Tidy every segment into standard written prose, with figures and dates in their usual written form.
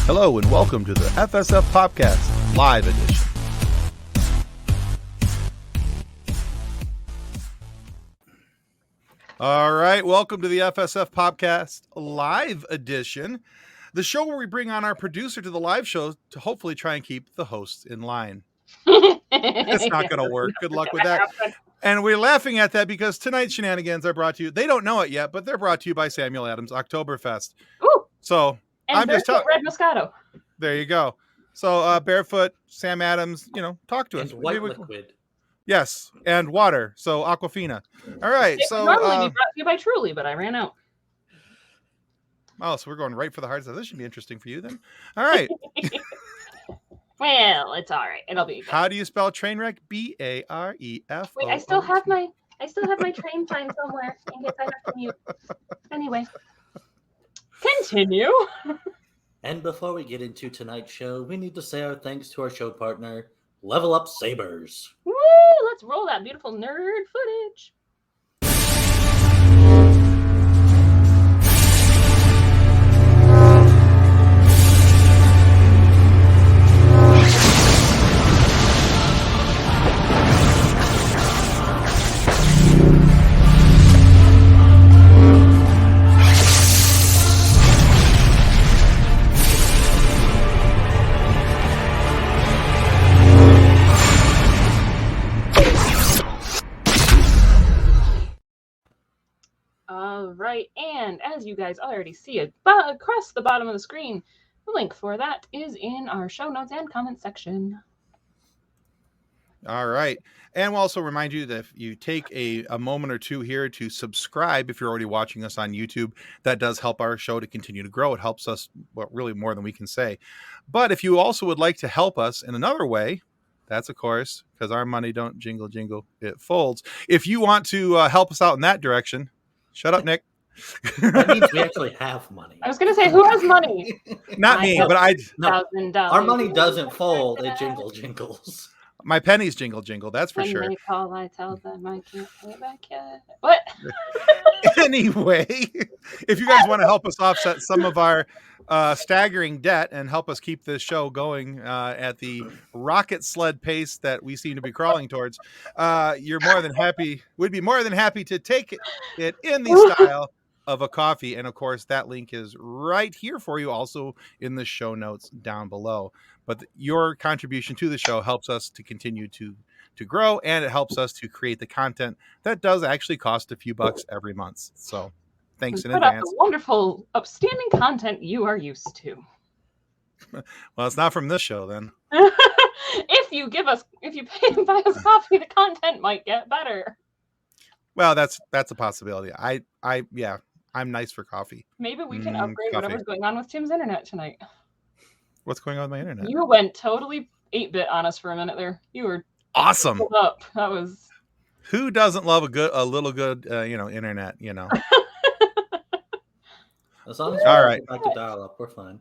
Hello and welcome to the FSF PopCast Live Edition. All right, welcome to the FSF PopCast Live Edition, the show where we bring on our producer to the live show to hopefully try and keep the hosts in line. It's not going to work. Good luck with that. And we're laughing at that because tonight's shenanigans are brought to you. They don't know it yet, but they're brought to you by Samuel Adams Oktoberfest. Ooh. So and I'm just telling. Red Moscato. There you go. So Barefoot, Sam Adams, talk to us. And white liquid. Yes, and water. So Aquafina. All right. It so would normally be brought to you by Truly, but I ran out. Oh, so we're going right for the hard stuff. This should be interesting for you then. All right. Well, it's all right. It'll be good. How do you spell train wreck? Baref. Wait, I still have my train sign somewhere in case I have to mute. Anyway, continue. And before we get into tonight's show, we need to say our thanks to our show partner, Level Up Sabers. Woo! Let's roll that beautiful nerd footage. Right, and as you guys already see across the bottom of the screen, the link for that is in our show notes and comment section. All right. And we'll also remind you that if you take a moment or two here to subscribe, if you're already watching us on YouTube, that does help our show to continue to grow. It helps us really more than we can say. But if you also would like to help us in another way, that's, of course, because our money don't jingle, jingle, it folds. If you want to help us out in that direction, shut up, Nick. That means we actually have money. I was going to say, who has money? Not me, but I. No, our money doesn't fold. It jingles. My pennies jingle, jingle. That's for sure. When they call, I tell them I can't pay back yet. What? Anyway, if you guys want to help us offset some of our staggering debt and help us keep this show going at the rocket sled pace that we seem to be crawling towards, you're more than happy. We'd be more than happy to take it in the style of a coffee. And of course, that link is right here for you, also in the show notes down below. But your contribution to the show helps us to continue to grow, and it helps us to create the content that does actually cost a few bucks every month. So thanks in advance. Put out the wonderful, upstanding content you are used to. Well, it's not from this show then. If you pay and buy us coffee, the content might get better. Well, that's a possibility. I'm nice for coffee. Maybe we can upgrade whatever's going on with Tim's internet tonight. What's going on with my internet? You went totally 8-bit on us for a minute there. You were awesome. Up. That was. Who doesn't love a little good internet? As long as all right, like to dial up, we're fine.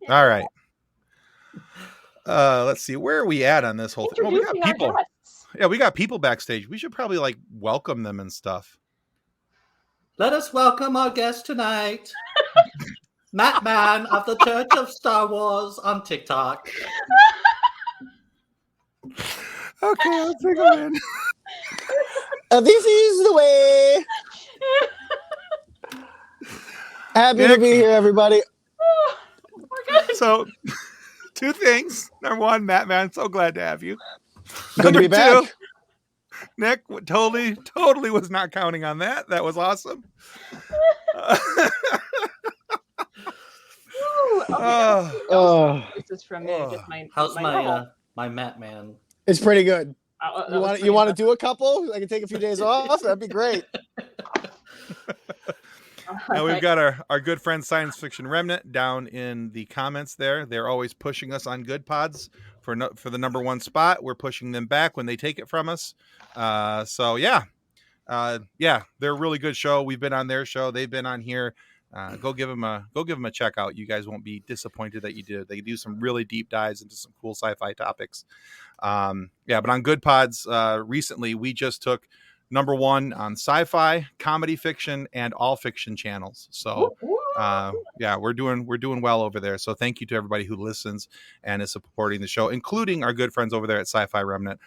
All right. Let's see, where are we at on this whole thing? Well, we got people. Yeah, we got people backstage. We should probably welcome them and stuff. Let us welcome our guest tonight, Matman of the Church of Star Wars on TikTok. Okay, let's take a in. This is the way. Happy to be here, everybody. We're good. So, two things. Number one, Matman, so glad to have you. Good to be back. Two, Nick totally was not counting on that. That was awesome. This is from me. How's my Matman? It's pretty good. You want to do do a couple? I can take a few days off. That'd be great. Now we've got our good friend Science Fiction Remnant down in the comments there. They're always pushing us on Goodpods for the number one spot. We're pushing them back when they take it from us. So yeah, they're a really good show. We've been on their show. They've been on here. Go give them a check out. You guys won't be disappointed that you did. They do some really deep dives into some cool sci-fi topics. But on Goodpods, recently we just took number one on sci-fi, comedy fiction, and all fiction channels. So yeah, we're doing well over there. So thank you to everybody who listens and is supporting the show, including our good friends over there at Sci-Fi Remnant.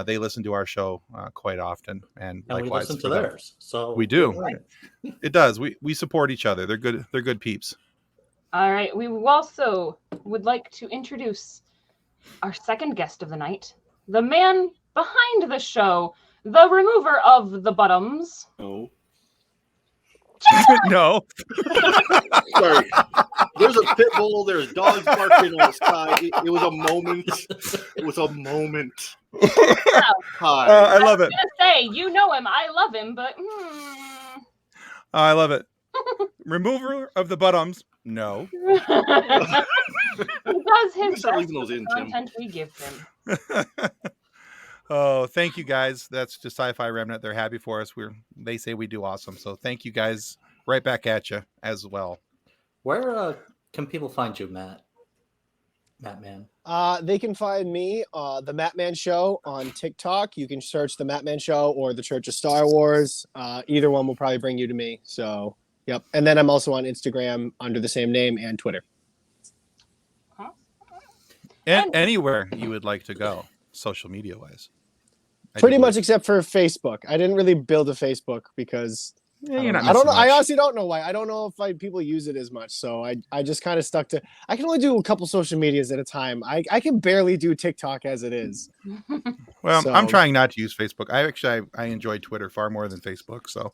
They listen to our show quite often, and we likewise listen to for them. theirs. So we do. It does. We support each other. They're good. They're good peeps. All right. We also would like to introduce our second guest of the night, the man behind the show, the remover of the bottoms. No. No. Sorry. There's a pit bull. There's dogs barking on the sky. It was a moment. It was a moment. Hi. I love it. I was gonna say, you know him. I love him, but I love it. Remover of the bottoms. No. he does his Start best leaving those with in, the Tim. content we give him. Oh, thank you guys. That's just Sci-Fi Remnant. They're happy for us. They say we do awesome. So thank you guys. Right back at you as well. Where can people find you, Matman? They can find me, the Matman Show on TikTok. You can search the Matman Show or the Church of Star Wars. Either one will probably bring you to me. So, yep. And then I'm also on Instagram under the same name and Twitter. And anywhere you would like to go, social media wise. Pretty much except for Facebook. I didn't really build a Facebook because Yeah, you're not I don't know. missing I much. honestly don't know why. I don't know if people use it as much. So I just kind of stuck to. I can only do a couple social medias at a time. I can barely do TikTok as it is. Well, So- I'm trying not to use Facebook. I enjoy Twitter far more than Facebook. So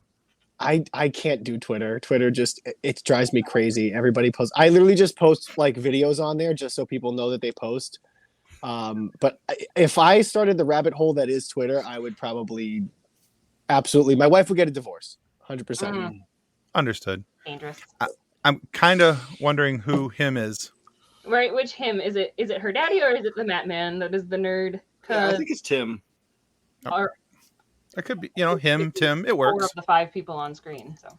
I can't do Twitter. Twitter just it drives me crazy. Everybody posts. I literally just post like videos on there just so people know that they post. But if I started the rabbit hole that is Twitter, I would probably absolutely. My wife would get a divorce. 100%. understood. Dangerous. I'm kind of wondering who him is. Right, which him? Is it her daddy or is it the Matman that is the nerd? Yeah, I think it's Tim. Or It could be, him, Tim. It four works. of the 5 people on screen. So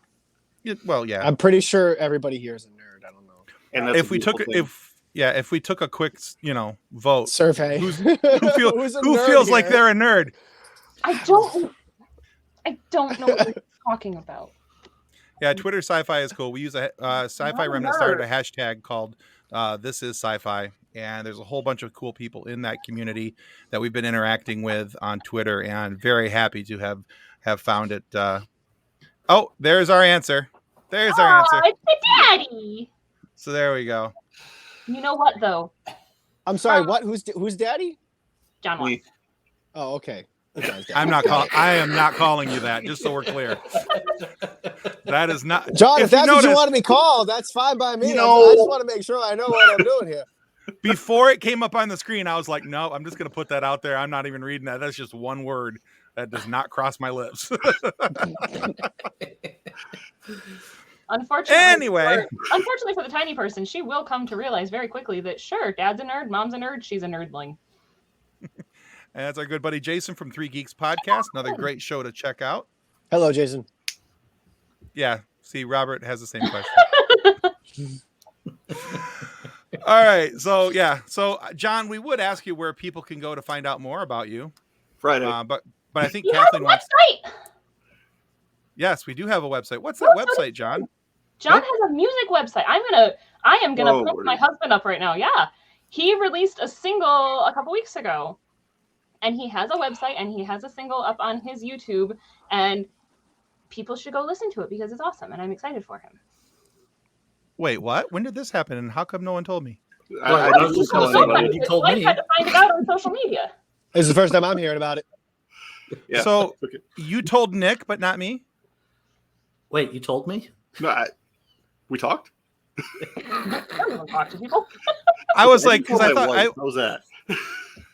Well, yeah. I'm pretty sure everybody here is a nerd. I don't know. And that's If a we took beautiful thing. if we took a quick, vote, Survey. who Who's a nerd feels like here? they're a nerd? I don't know what you're talking about. Yeah, Twitter Sci-Fi is cool. We use a Sci-Fi Remnant started a hashtag called This Is Sci-Fi, and there's a whole bunch of cool people in that community that we've been interacting with on Twitter, and very happy to have found it. Oh, there's our answer. There's our answer. It's the daddy. So there we go. You know what though? I'm sorry. What? Who's daddy? John Watts. Me. Oh, okay. Okay. I am not calling you that. Just so we're clear. That is not John, if that's what you notice, want to be called, that's fine by me. No. I just want to make sure I know what I'm doing here. before it came up on the screen, I was like, no, I'm just going to put that out there. I'm not even reading that. That's just one word that does not cross my lips. Unfortunately for the tiny person, she will come to realize very quickly that sure, dad's a nerd, mom's a nerd, she's a nerdling. And that's our good buddy Jason from 3 Geeks Podcast. Another great show to check out. Hello, Jason. Yeah. See, Robert has the same question. All right. So, yeah. So, John, we would ask you where people can go to find out more about you. Friday. But I think You have a Kathleen wants. website. Yes, we do have a website. What's that website, John? John has a music website. I am gonna Whoa, pump my husband up right now. Yeah. He released a single a couple weeks ago. And he has a website and he has a single up on his YouTube, and people should go listen to it because it's awesome and I'm excited for him. Wait, what? When did this happen? And how come no one told me? I don't just tell anybody. You told I me. had to find it out on social media. This is the first time I'm hearing about it. Yeah. So Okay. you told Nick, but not me? Wait, you told me? No, we talked? I don't talk to people. I was like, told because I my thought, wife. How was that?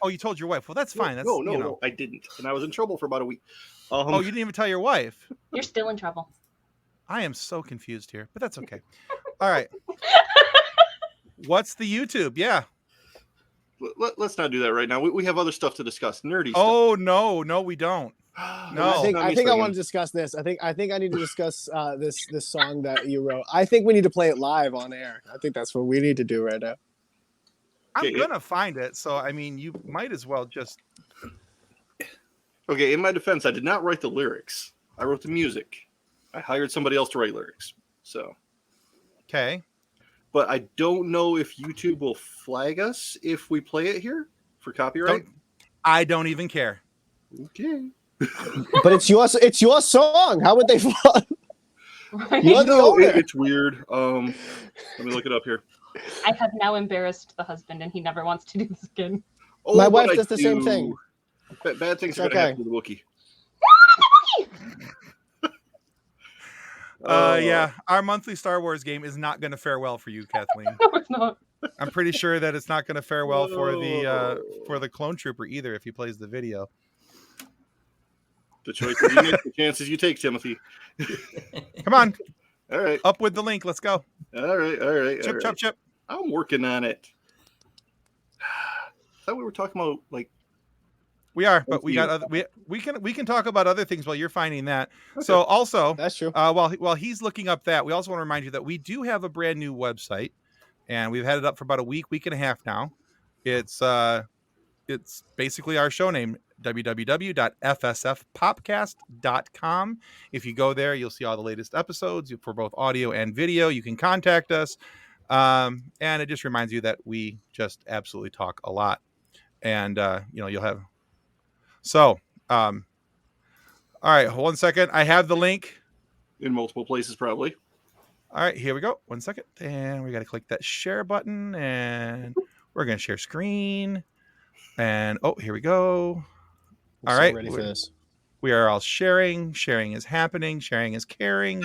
oh, you told your wife. Well, that's fine. That's No, I didn't. And I was in trouble for about a week. Oh, you didn't even tell your wife. You're still in trouble. I am so confused here, but that's okay. All right. What's the YouTube? Yeah. Let's not do that right now. We have other stuff to discuss. Nerdy Oh, no, we don't. stuff. No. I think I want to discuss this. I think I need to discuss this song that you wrote. I think we need to play it live on air. I think that's what we need to do right now. I'm Okay. going to find it. So, I mean, you might as well just. Okay, in my defense, I did not write the lyrics. I wrote the music. I hired somebody else to write lyrics. So Okay. But I don't know if YouTube will flag us if we play it here for copyright. I don't even care. Okay. But it's your song. How would they flag? You're the No, owner. it's weird. Let me look it up here. I have now embarrassed the husband, and he never wants to do this again. Oh, My but wife I does the same thing. Bad things It's are going to okay. happen to the Wookiee. Yeah, our monthly Star Wars game is not going to fare well for you, Kathleen. No, it's not. I'm pretty sure that it's not going to fare well for the clone trooper either if he plays the video. The choices you make, the chances you take, Timothy. Come on, All right. up with the link. Let's go. All right. Chip, chop, chip. I'm working on it. I thought we were talking about like. We are, but we got other, we can talk about other things while you're finding that. Okay. So also, That's true. while he's looking up that, we also want to remind you that we do have a brand new website, and we've had it up for about a week and a half now. It's basically our show name, www.fsfpopcast.com. If you go there, you'll see all the latest episodes for both audio and video. You can contact us, and it just reminds you that we just absolutely talk a lot, and you'll have. So, all right, 1 second. I have the link In multiple places, probably. All right, here we go. 1 second. And we got to click that share button, and we're going to share screen. And here we go. I'm All so right. ready for this. We are all sharing. Sharing is happening. Sharing is caring.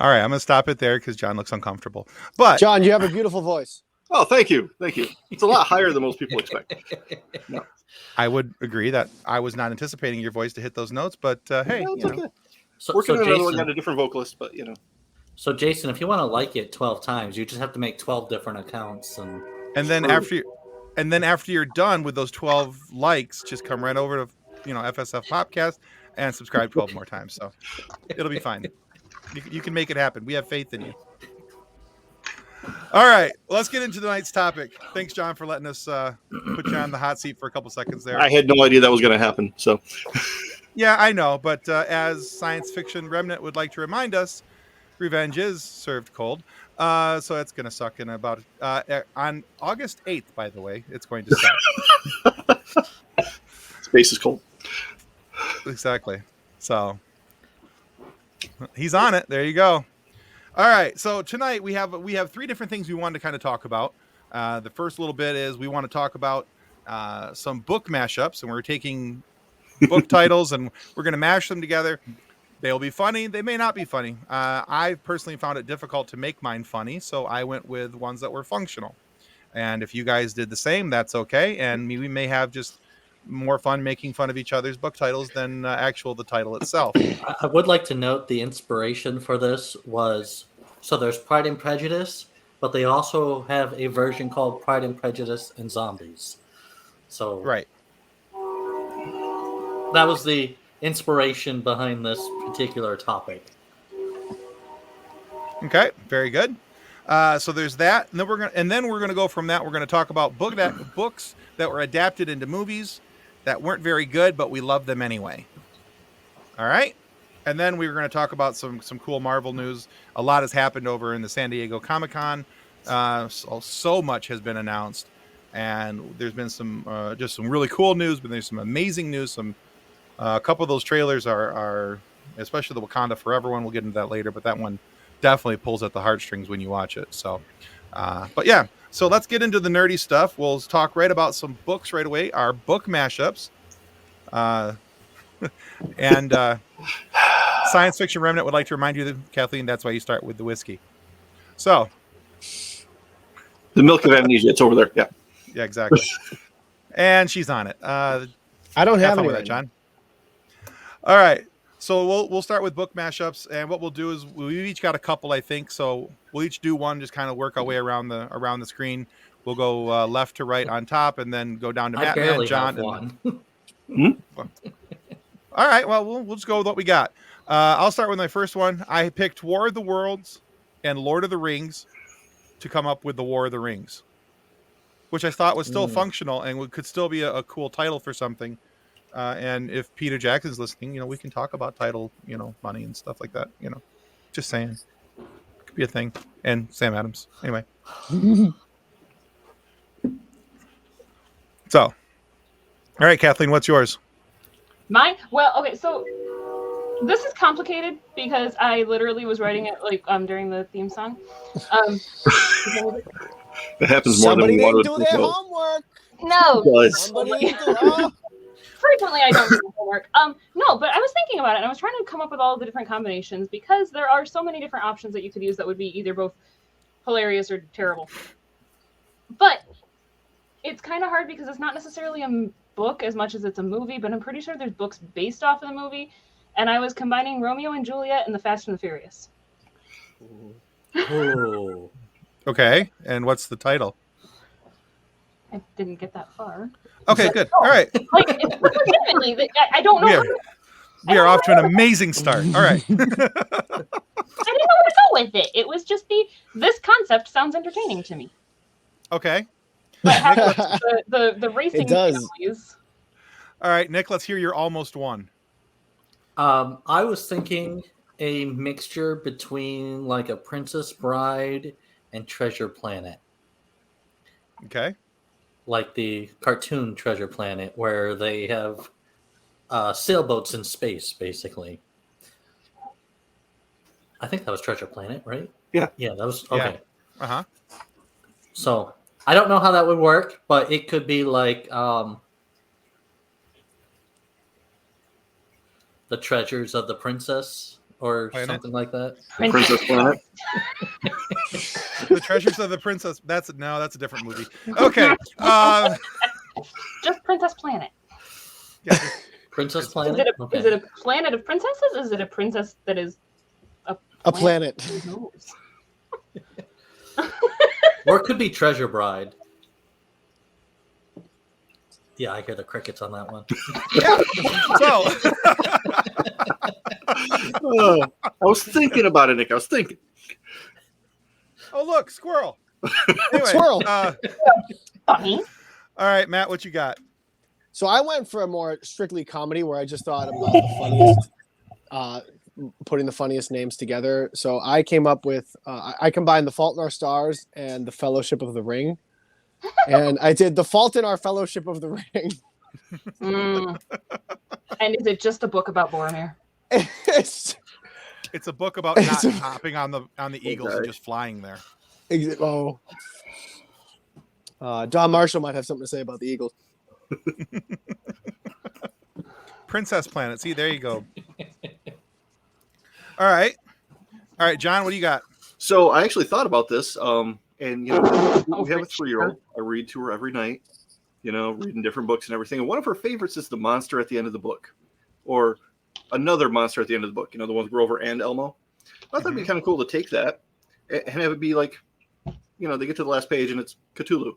All right, I'm going to stop it there because John looks uncomfortable. But John, you have a beautiful voice. Oh, thank you. It's a lot higher than most people expect. No. I would agree that I was not anticipating your voice to hit those notes, but hey, No, it's okay. So, Working so on another one, Jason, got a different vocalist, but so Jason, if you want to like it 12 times, you just have to make 12 different accounts, and and then after you're done with those 12 likes, just come right over to FSF Popcast and subscribe 12 more times. So it'll be fine. You can make it happen. We have faith in you. All right, let's get into tonight's topic. Thanks, John, for letting us put you on the hot seat for a couple seconds there. I had no idea that was going to happen. So, yeah, I know, but as Science Fiction Remnant would like to remind us, revenge is served cold. So that's going to suck in about on August 8th, by the way. It's going to suck. Space is cold. Exactly. So he's on it. There you go. All right. So tonight we have three different things we wanted to kind of talk about. The first little bit is we want to talk about some book mashups, and we're taking book titles and we're going to mash them together. They'll be funny. They may not be funny. I personally found it difficult to make mine funny, so I went with ones that were functional. And if you guys did the same, that's okay. And we may have just more fun making fun of each other's book titles than the title itself. I would like to note the inspiration for this was so there's Pride and Prejudice, but they also have a version called Pride and Prejudice and Zombies. So Right. that was the inspiration behind this particular topic. Okay, very good. So there's that, and then we're gonna go from that. We're gonna talk about books that were adapted into movies that weren't very good, but we love them anyway. All right, and then we were gonna talk about some cool Marvel news. A lot has happened over in the San Diego Comic-Con. So much has been announced, and there's been some really cool news, but there's some amazing news. A couple of those trailers are especially the Wakanda Forever one. We'll get into that later, but that one definitely pulls at the heartstrings when you watch it. So, but yeah, so let's get into the nerdy stuff. We'll talk right about some books right away. Our book mashups, and Science Fiction Remnant would like to remind you that, Kathleen, that's why you start with the whiskey. So, The milk of amnesia. It's over there. Yeah. yeah, exactly. And she's on it. I don't have fun any with that, John. All right. So we'll start with book mashups, and what we'll do is we've each got a couple, I think. So we'll each do one, just kind of work our way around the screen. We'll go left to right on top, and then go down to I barely Matman, John. have one. All right. Well, we'll just go with what we got. I'll start with my first one. I picked War of the Worlds and Lord of the Rings to come up with the War of the Rings, which I thought was still functional and could still be a cool title for something. And if Peter Jackson's listening, we can talk about title, money and stuff like that. Just saying, could be a thing. And Sam Adams, anyway. So, all right, Kathleen, what's yours? Mine? Well, okay, so this is complicated because I literally was writing it during the theme song. It happens more Somebody than one didn't would do their think. homework. No. Somebody didn't do Frequently I don't do homework. No, but I was thinking about it and I was trying to come up with all the different combinations because there are so many different options that you could use that would be either both hilarious or terrible. But it's kind of hard because it's not necessarily a book as much as it's a movie, but I'm pretty sure there's books based off of the movie. And I was combining Romeo and Juliet and The Fast and the Furious. Oh. Okay, and what's the title? I didn't get that far. Okay, good. All right. Legitimately, I don't know. We are off to an amazing start. All right. I didn't know where to go with it. It was just this concept sounds entertaining to me. Okay. But having the racing It does. families. All right, Nick, let's hear your almost one. I was thinking a mixture between like a Princess Bride and Treasure Planet. Okay. Like the cartoon Treasure Planet, where they have sailboats in space, basically. I think that was Treasure Planet, right? Yeah. Yeah, that was okay. Yeah. Uh-huh. So I don't know how that would work, but it could be like the Treasures of the Princess or something like that. Princess Planet. The Treasures of the Princess. That's a different movie. Okay. Just Princess Planet. Yeah. Princess Planet? Is it a planet of princesses? Is it a princess that is A planet. Who knows? Or it could be Treasure Bride. Yeah, I hear the crickets on that one. So, I was thinking about it, Nick. I was thinking. oh look, squirrel. Anyway, Squirrel. Funny. All right, Matt, what you got? So I went for a more strictly comedy where I just thought about the funniest, putting the funniest names together. So I came up with, I combined The Fault in Our Stars and The Fellowship of the Ring. And I did The Fault in Our Fellowship of the Ring. And is it just a book about Boromir? It's a book about not hopping on the eagles and just flying there. Oh. John Marshall might have something to say about the Eagles. Princess Planet. See, there you go. All right, John, what do you got? So I actually thought about this, and we have a Rich. 3-year-old. I read to her every night, reading different books and everything. And one of her favorites is the monster at the end of the book, or another monster at the end of the book. The one with Grover and Elmo. I thought it'd be kind of cool to take that and have it be like, they get to the last page and it's Cthulhu.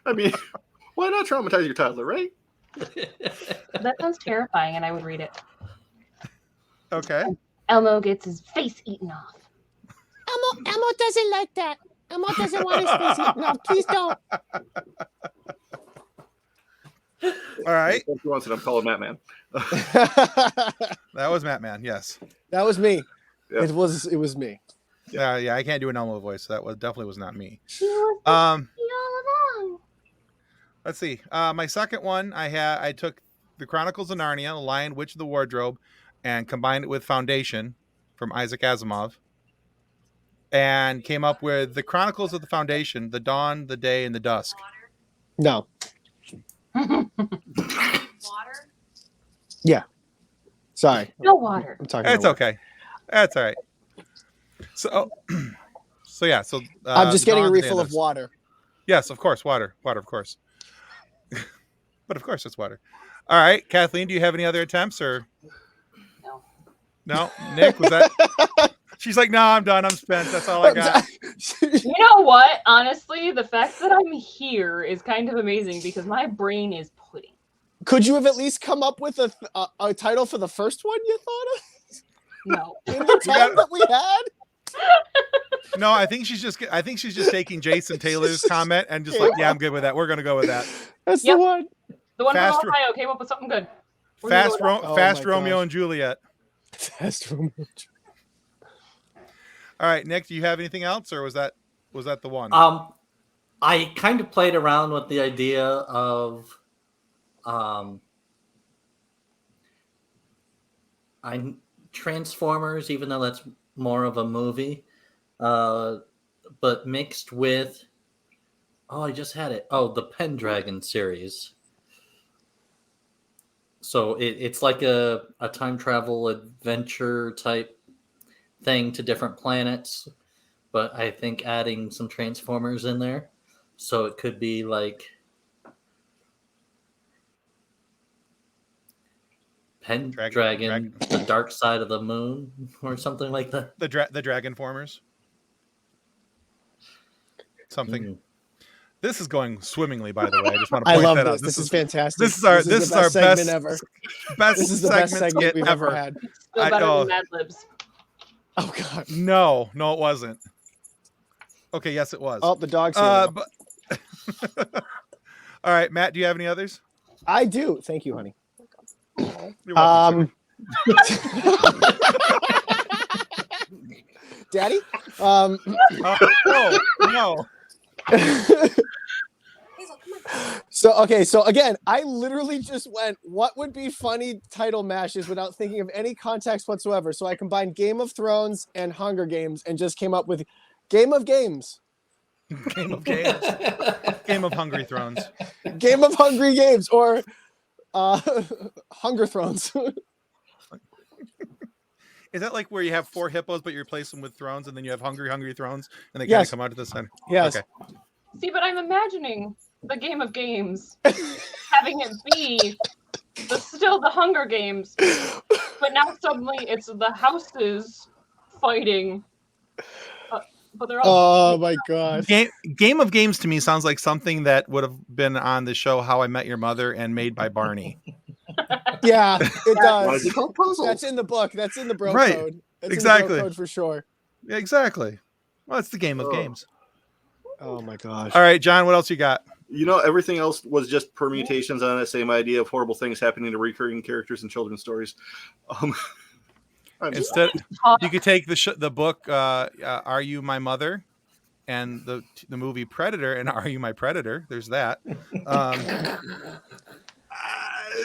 I mean, why not traumatize your toddler, right? That sounds terrifying, and I would read it. Okay. Elmo gets his face eaten off. Elmo doesn't like that. Elmo doesn't want his face eaten off. Please don't. All right. If he wants it, I'm calling Matman. That was Matman. Yes. That was me. Yeah. It was me. Yeah. I can't do an Elmo voice. So that definitely was not me. She was Um. all along. Let's see. My second one, I took the Chronicles of Narnia, The Lion, Witch of the Wardrobe, and combined it with Foundation from Isaac Asimov, and came up with the Chronicles of the Foundation: The Dawn, the Day, and the Dusk. No. Water? Yeah. Sorry. No water. I'm talking. That's about okay. That's all right. So, yeah. So I'm just getting Dawn, a the Day, refill and of the Dusk. water. Yes, of course, water, of course. But of course, it's water. All right, Kathleen, do you have any other attempts or? No. No, Nick, was that? She's like, no, I'm done. I'm spent. That's all I got. You know what? Honestly, the fact that I'm here is kind of amazing because my brain is pudding. Could you have at least come up with a title for the first one you thought of? No. In the time that we had? No, I think she's just taking Jason Taylor's comment and just like, yeah, I'm good with that. We're gonna go with that. That's Yep. the one. The one Fast from Ohio came up with something good. We're gonna go with that. Oh Fast my Romeo gosh. and Juliet. Fast Romeo. All right, Nick, do you have anything else, or was that the one? I kind of played around with the idea of Transformers, even though that's more of a movie, but mixed with I just had it. Oh, the Pendragon series. So it's like a time travel adventure type thing to different planets, but I think adding some Transformers in there, so it could be like Pendragon, the Dark Side of the Moon, or something like that. The Dragon Formers. Something. Mm. This is going swimmingly, by the way. I just want to I point love that this. out. This is fantastic. This is our the best segment ever. Best This is the best segment we've ever. ever had. Still better oh. than Mad Libs. Oh god. No, it wasn't. Okay, yes, it was. Oh, the dog's here. But... All right, Matt, do you have any others? I do. Thank you, honey. You're welcome, Daddy? No. So again, I literally just went, what would be funny title mashes without thinking of any context whatsoever? So I combined Game of Thrones and Hunger Games and just came up with Game of Games. Game of Games. Game of Hungry Thrones. Game of Hungry Games, or Hunger Thrones. Is that like where you have 4 hippos, but you replace them with thrones, and then you have hungry thrones, and they kind of come out of the center? Yes. Okay. See, but I'm imagining the Game of Games having it be still the Hunger Games, but now suddenly it's the houses fighting. But they're all. Oh my gosh. Game of Games to me sounds like something that would have been on the show How I Met Your Mother and made by Barney. Yeah, it Why is does. it called puzzles? That's in the book. That's in the bro Right. code. That's Exactly. in the bro code for sure. Yeah, exactly. Well, it's the Game of Games. Oh my gosh. All right, John, what else you got? Everything else was just permutations on that same idea of horrible things happening to recurring characters in children's stories. Instead, you could take the book "Are You My Mother," and the movie Predator, and "Are You My Predator?" There's that.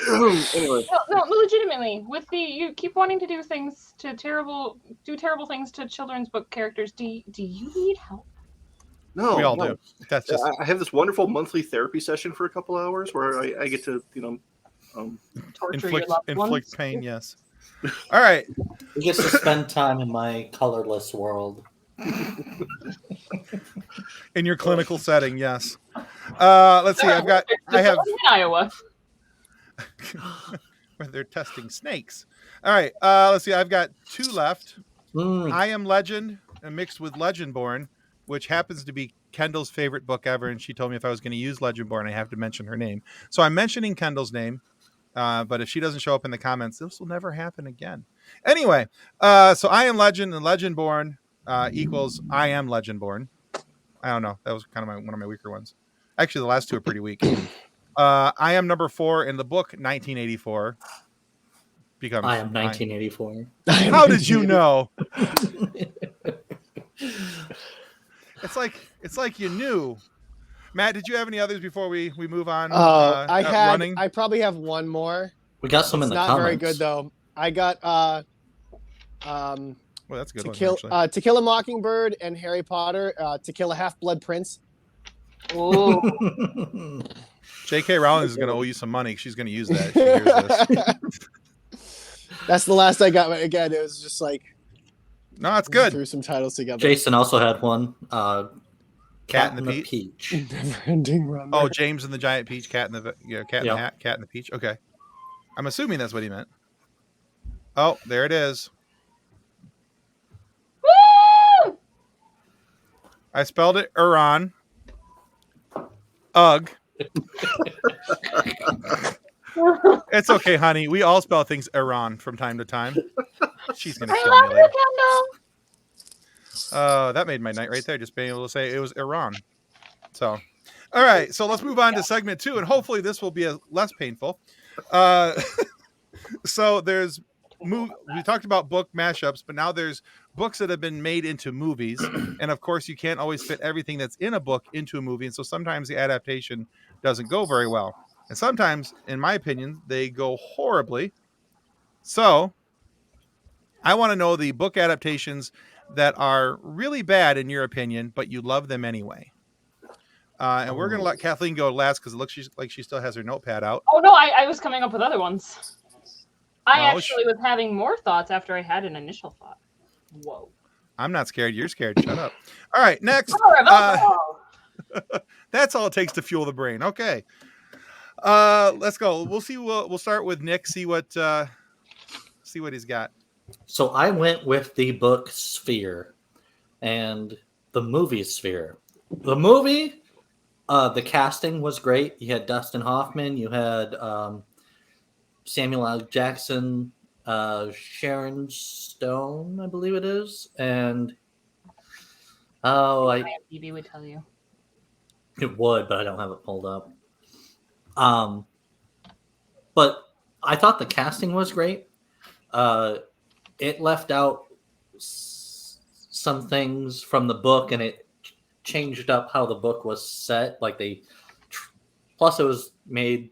Anyway, No, legitimately, you keep wanting to do terrible things to children's book characters. Do you need help? no, We all no. do. That's just I have this wonderful monthly therapy session for a couple hours where I get to, Torture your loved inflict ones. pain. Yes. All right. He gets to spend time in my colorless world. In your clinical setting, yes. Let's see. I have in Iowa. where they're testing snakes. All right. Let's see. I've got 2 left. I Am Legend mixed with Legendborn, which happens to be Kendall's favorite book ever. And she told me if I was going to use Legendborn, I have to mention her name. So I'm mentioning Kendall's name. But if she doesn't show up in the comments, this will never happen again. Anyway, so I Am Legend and Legendborn equals I Am Legendborn. I don't know. That was kind of one of my weaker ones. Actually, the last 2 are pretty weak. I Am number 4 in the book 1984 becomes I am 1984. How did you know? It's like you knew. Matt, did you have any others before we move on? I probably have one more. We got some in the comments. Not very good though. I got well, that's a good one. To Kill a Mockingbird and Harry Potter, To Kill a Half-Blood Prince. Oh. J.K. Rowling is going to owe you some money. She's going to use that. If she hears this. That's the last I got. Again, it was just like no, it's good. Threw some titles together. Jason also had one. Cat in the Peach. Oh, James and the Giant Peach, Cat in the Cat in the Hat, Cat in the Peach. Okay, I'm assuming that's what he meant. Oh, there it is. Woo! I spelled it Iran. Ugh. It's okay, honey. We all spell things Iran from time to time. She's gonna kill me later. That made my night right there. Just being able to say it was Iran. So, all right. So let's move on to segment 2, and hopefully this will be less painful. So we talked about book mashups, but now there's books that have been made into movies, and of course you can't always fit everything that's in a book into a movie, and so sometimes the adaptation doesn't go very well, and sometimes, in my opinion, they go horribly. So I want to know the book adaptations that are really bad in your opinion, but you love them anyway. And we're going to let Kathleen go last because it looks like she still has her notepad out. Oh, no, I was coming up with other ones. I actually was having more thoughts after I had an initial thought. Whoa. I'm not scared. You're scared. Shut up. All right, next. That's all it takes to fuel the brain. Okay. Let's go. We'll start with Nick, see what he's got. So I went with the book Sphere and the movie Sphere. The movie, the casting was great. You had Dustin Hoffman, you had Samuel L. Jackson, Sharon Stone, I believe it is, and IMDb would tell you. It would, but I don't have it pulled up. But I thought the casting was great. It left out some things from the book, and it changed up how the book was set. Like plus it was made,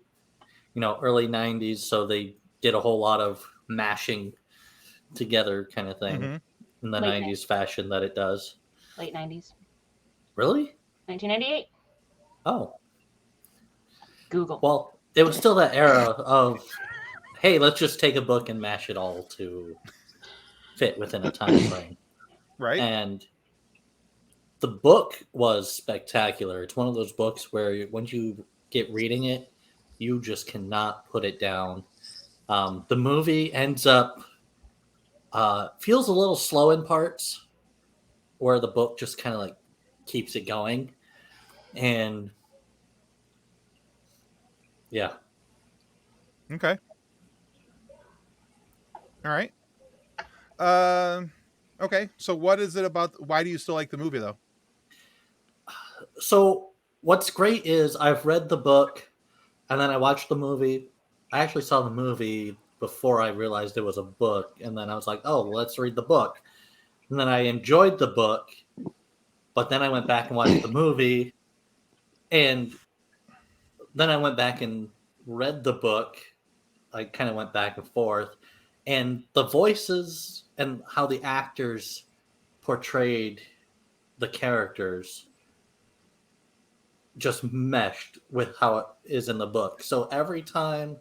early 90s, so they did a whole lot of mashing together kind of thing in the 90s fashion that it does. Late 90s. Really? 1998. Oh. Google. Well, it was still that era of, hey, let's just take a book and mash it all to fit within a time frame. Right. And the book was spectacular. It's one of those books where once you get reading it, you just cannot put it down. The movie ends up feels a little slow in parts, where the book just kind of like keeps it going. And yeah. Okay. All right. Okay. So what is it about? Why do you still like the movie though? So what's great is I've read the book and then I watched the movie. I actually saw the movie before I realized it was a book. And then I was like, oh, let's read the book. And then I enjoyed the book, but then I went back and watched the movie. And then I went back and read the book. I kind of went back and forth. And the voices and how the actors portrayed the characters just meshed with how it is in the book. So every time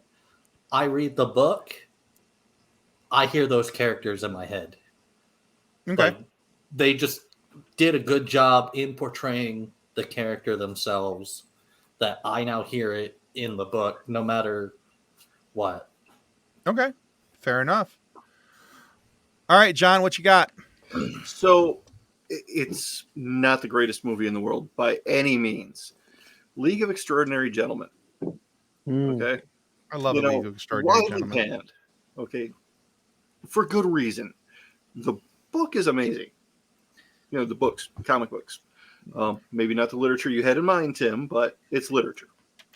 I read the book, I hear those characters in my head. Okay. Like, they just did a good job in portraying the character themselves that I now hear it in the book, no matter what. Okay. Fair enough. All right, John, what you got? So it's not the greatest movie in the world by any means. League of Extraordinary Gentlemen. Okay. I love a League of Extraordinary widely Gentlemen. panned. Okay. For good reason. The book is amazing. You know, the books, comic books. Maybe not the literature you had in mind, Tim, but it's literature.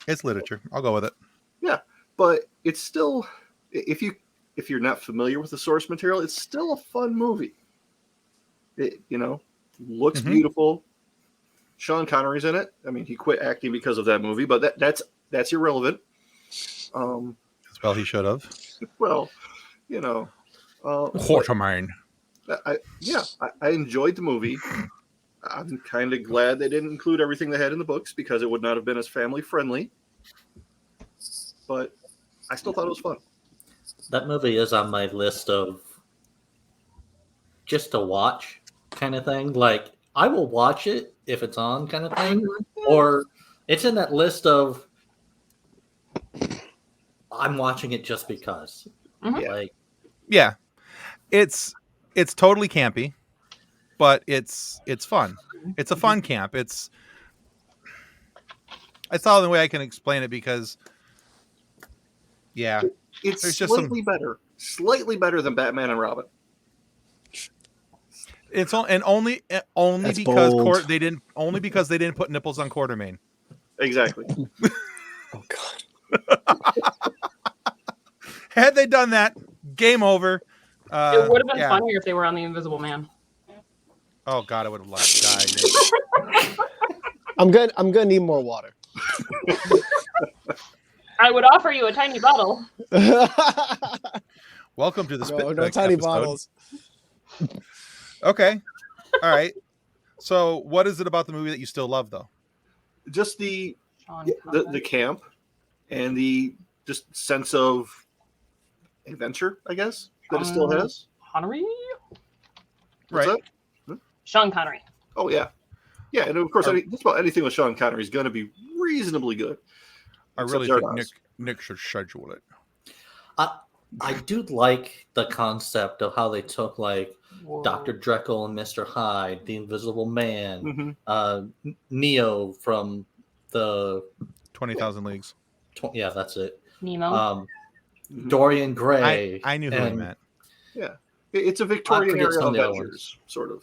It's literature. I'll go with it. Yeah, but it's still, if you're not familiar with the source material, it's still a fun movie. It, looks beautiful. Sean Connery's in it. I mean, he quit acting because of that movie, but that's irrelevant. Well, he should have. Well, Quartermain. I enjoyed the movie. I'm kind of glad they didn't include everything they had in the books because it would not have been as family friendly. But I still thought it was fun. That movie is on my list of just to watch kind of thing. Like, I will watch it if it's on kind of thing. Or it's in that list of I'm watching it just because. Like, yeah. It's totally campy, but it's fun. It's a fun camp. It's the only way I can explain it because it's there's just slightly better than Batman and Robin. It's only That's because bold. they didn't put nipples on Quartermain. Exactly. Oh God. Had they done that, game over. It would have been funnier if they were on the Invisible Man. Oh God, I would have died. I'm gonna need more water. I would offer you a tiny bottle. Welcome to the Spit no Fix tiny episode. bottles. Okay, all right. So, what is it about the movie that you still love, though? Just the Sean the Connery. camp and the just sense of adventure, I guess, that it still has. Connery? What's Right. that? Sean Connery. Oh yeah, yeah, and of course, just about anything with Sean Connery is going to be reasonably good. I Except really think Zardoz. Nick should schedule it. I do like the concept of how they took like Whoa. Dr. Jekyll and Mr. Hyde, the Invisible Man, Mhm. Neo from the 20,000 Leagues. yeah, that's it. Nemo. Mhm. Dorian Gray. I knew who he and- meant. Yeah, it's a Victorian forget era some of the other Avengers, sort of.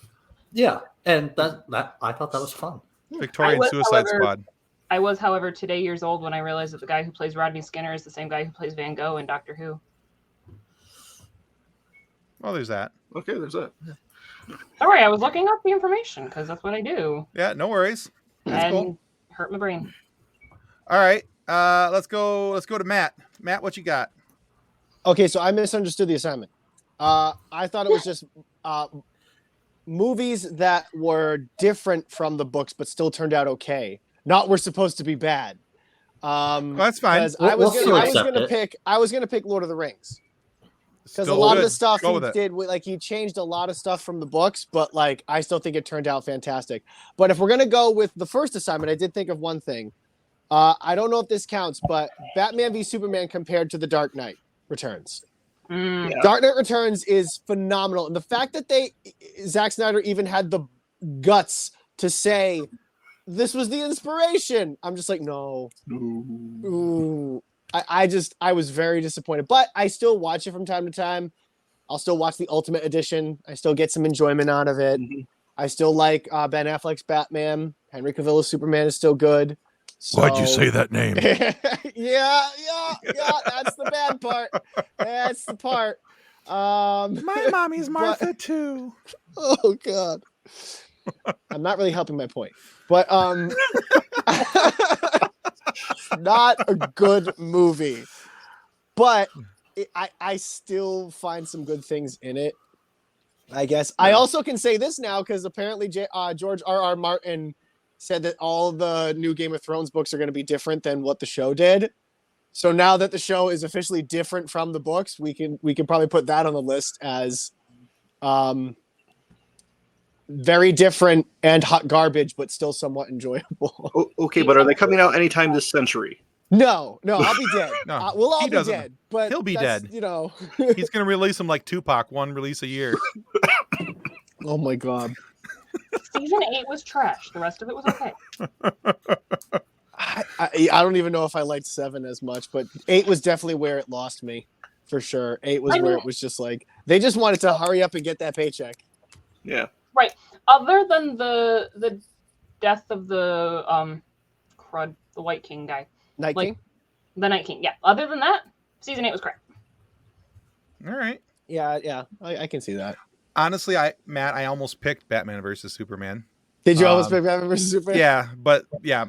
Yeah, and that I thought that was fun. Victorian was, Suicide however, Squad. I was, however, today years old when I realized that the guy who plays Rodney Skinner is the same guy who plays Van Gogh in Doctor Who. Well, there's that. Okay, there's that. Sorry, I was looking up the information because that's what I do. Yeah, no worries. That's and cool. hurt my brain. All right, let's go to Matt. Matt, what you got? Okay, so I misunderstood the assignment. I thought it was just movies that were different from the books but still turned out okay. Not were supposed to be bad. Well, that's fine. 'Cause I was We'll gonna pick Lord of the Rings. Because a lot of the stuff he did, like he changed a lot of stuff from the books, but like I still think it turned out fantastic. But if we're gonna go with the first assignment, I did think of one thing. I don't know if this counts, but Batman v Superman compared to The Dark Knight Returns. Mm. Yeah. Dark Knight Returns is phenomenal, and the fact that Zack Snyder even had the guts to say this was the inspiration, I'm just like, no. Ooh. I was very disappointed, but I still watch it from time to time. I'll still watch the Ultimate Edition. I still get some enjoyment out of it. Mhm. I still like Ben Affleck's Batman. Henry Cavill's Superman is still good. Why'd you So- say that name? yeah. That's the bad part. That's the part. My mommy's but- Martha too. Oh God. I'm not really helping my point, but not a good movie. But I still find some good things in it, I guess. I also can say this now because apparently George R.R. Martin said that all the new Game of Thrones books are going to be different than what the show did. So now that the show is officially different from the books, we can probably put that on the list as very different and hot garbage, but still somewhat enjoyable. Okay, but are they coming out anytime this century? No, I'll be dead. No, We'll all he be doesn't. dead, but He'll be that's, dead. You know. He's going to release them like Tupac, one release a year. Oh my god. Season 8 was trash. The rest of it was okay. I don't even know if I liked 7 as much, but 8 was definitely where it lost me, for sure. 8 was where it was just like they just wanted to hurry up and get that paycheck. Yeah. Right. Other than the death of the crud, the White King guy. Night King? The Night King, yeah. Other than that, season 8 was crap. All right. Yeah, I can see that. Honestly, Matt, I almost picked Batman versus Superman. Did you almost pick Batman versus Superman? Yeah, but yeah,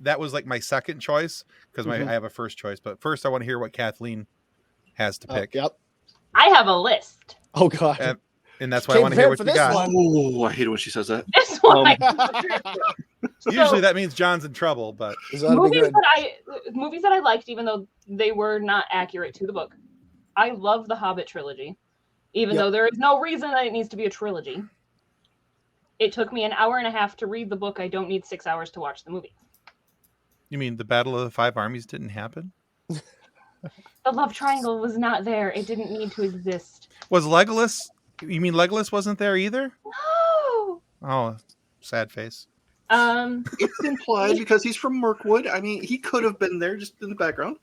that was like my second choice because I have a first choice. But first, I want to hear what Kathleen has to pick. Yep. I have a list. Oh god. And that's why I want to hear what you got. Oh, I hate it when she says that. This one. Usually that means John's in trouble, but movies that I liked, even though they were not accurate to the book. I love the Hobbit trilogy, even though there is no reason that it needs to be a trilogy. It took me an hour and a half to read the book. I don't need 6 hours to watch the movie. You mean the Battle of the Five Armies didn't happen? The love triangle was not there. It didn't need to exist. Was Legolas? You mean Legolas wasn't there either? No. Oh, sad face. It's implied because he's from Mirkwood. I mean, he could have been there just in the background.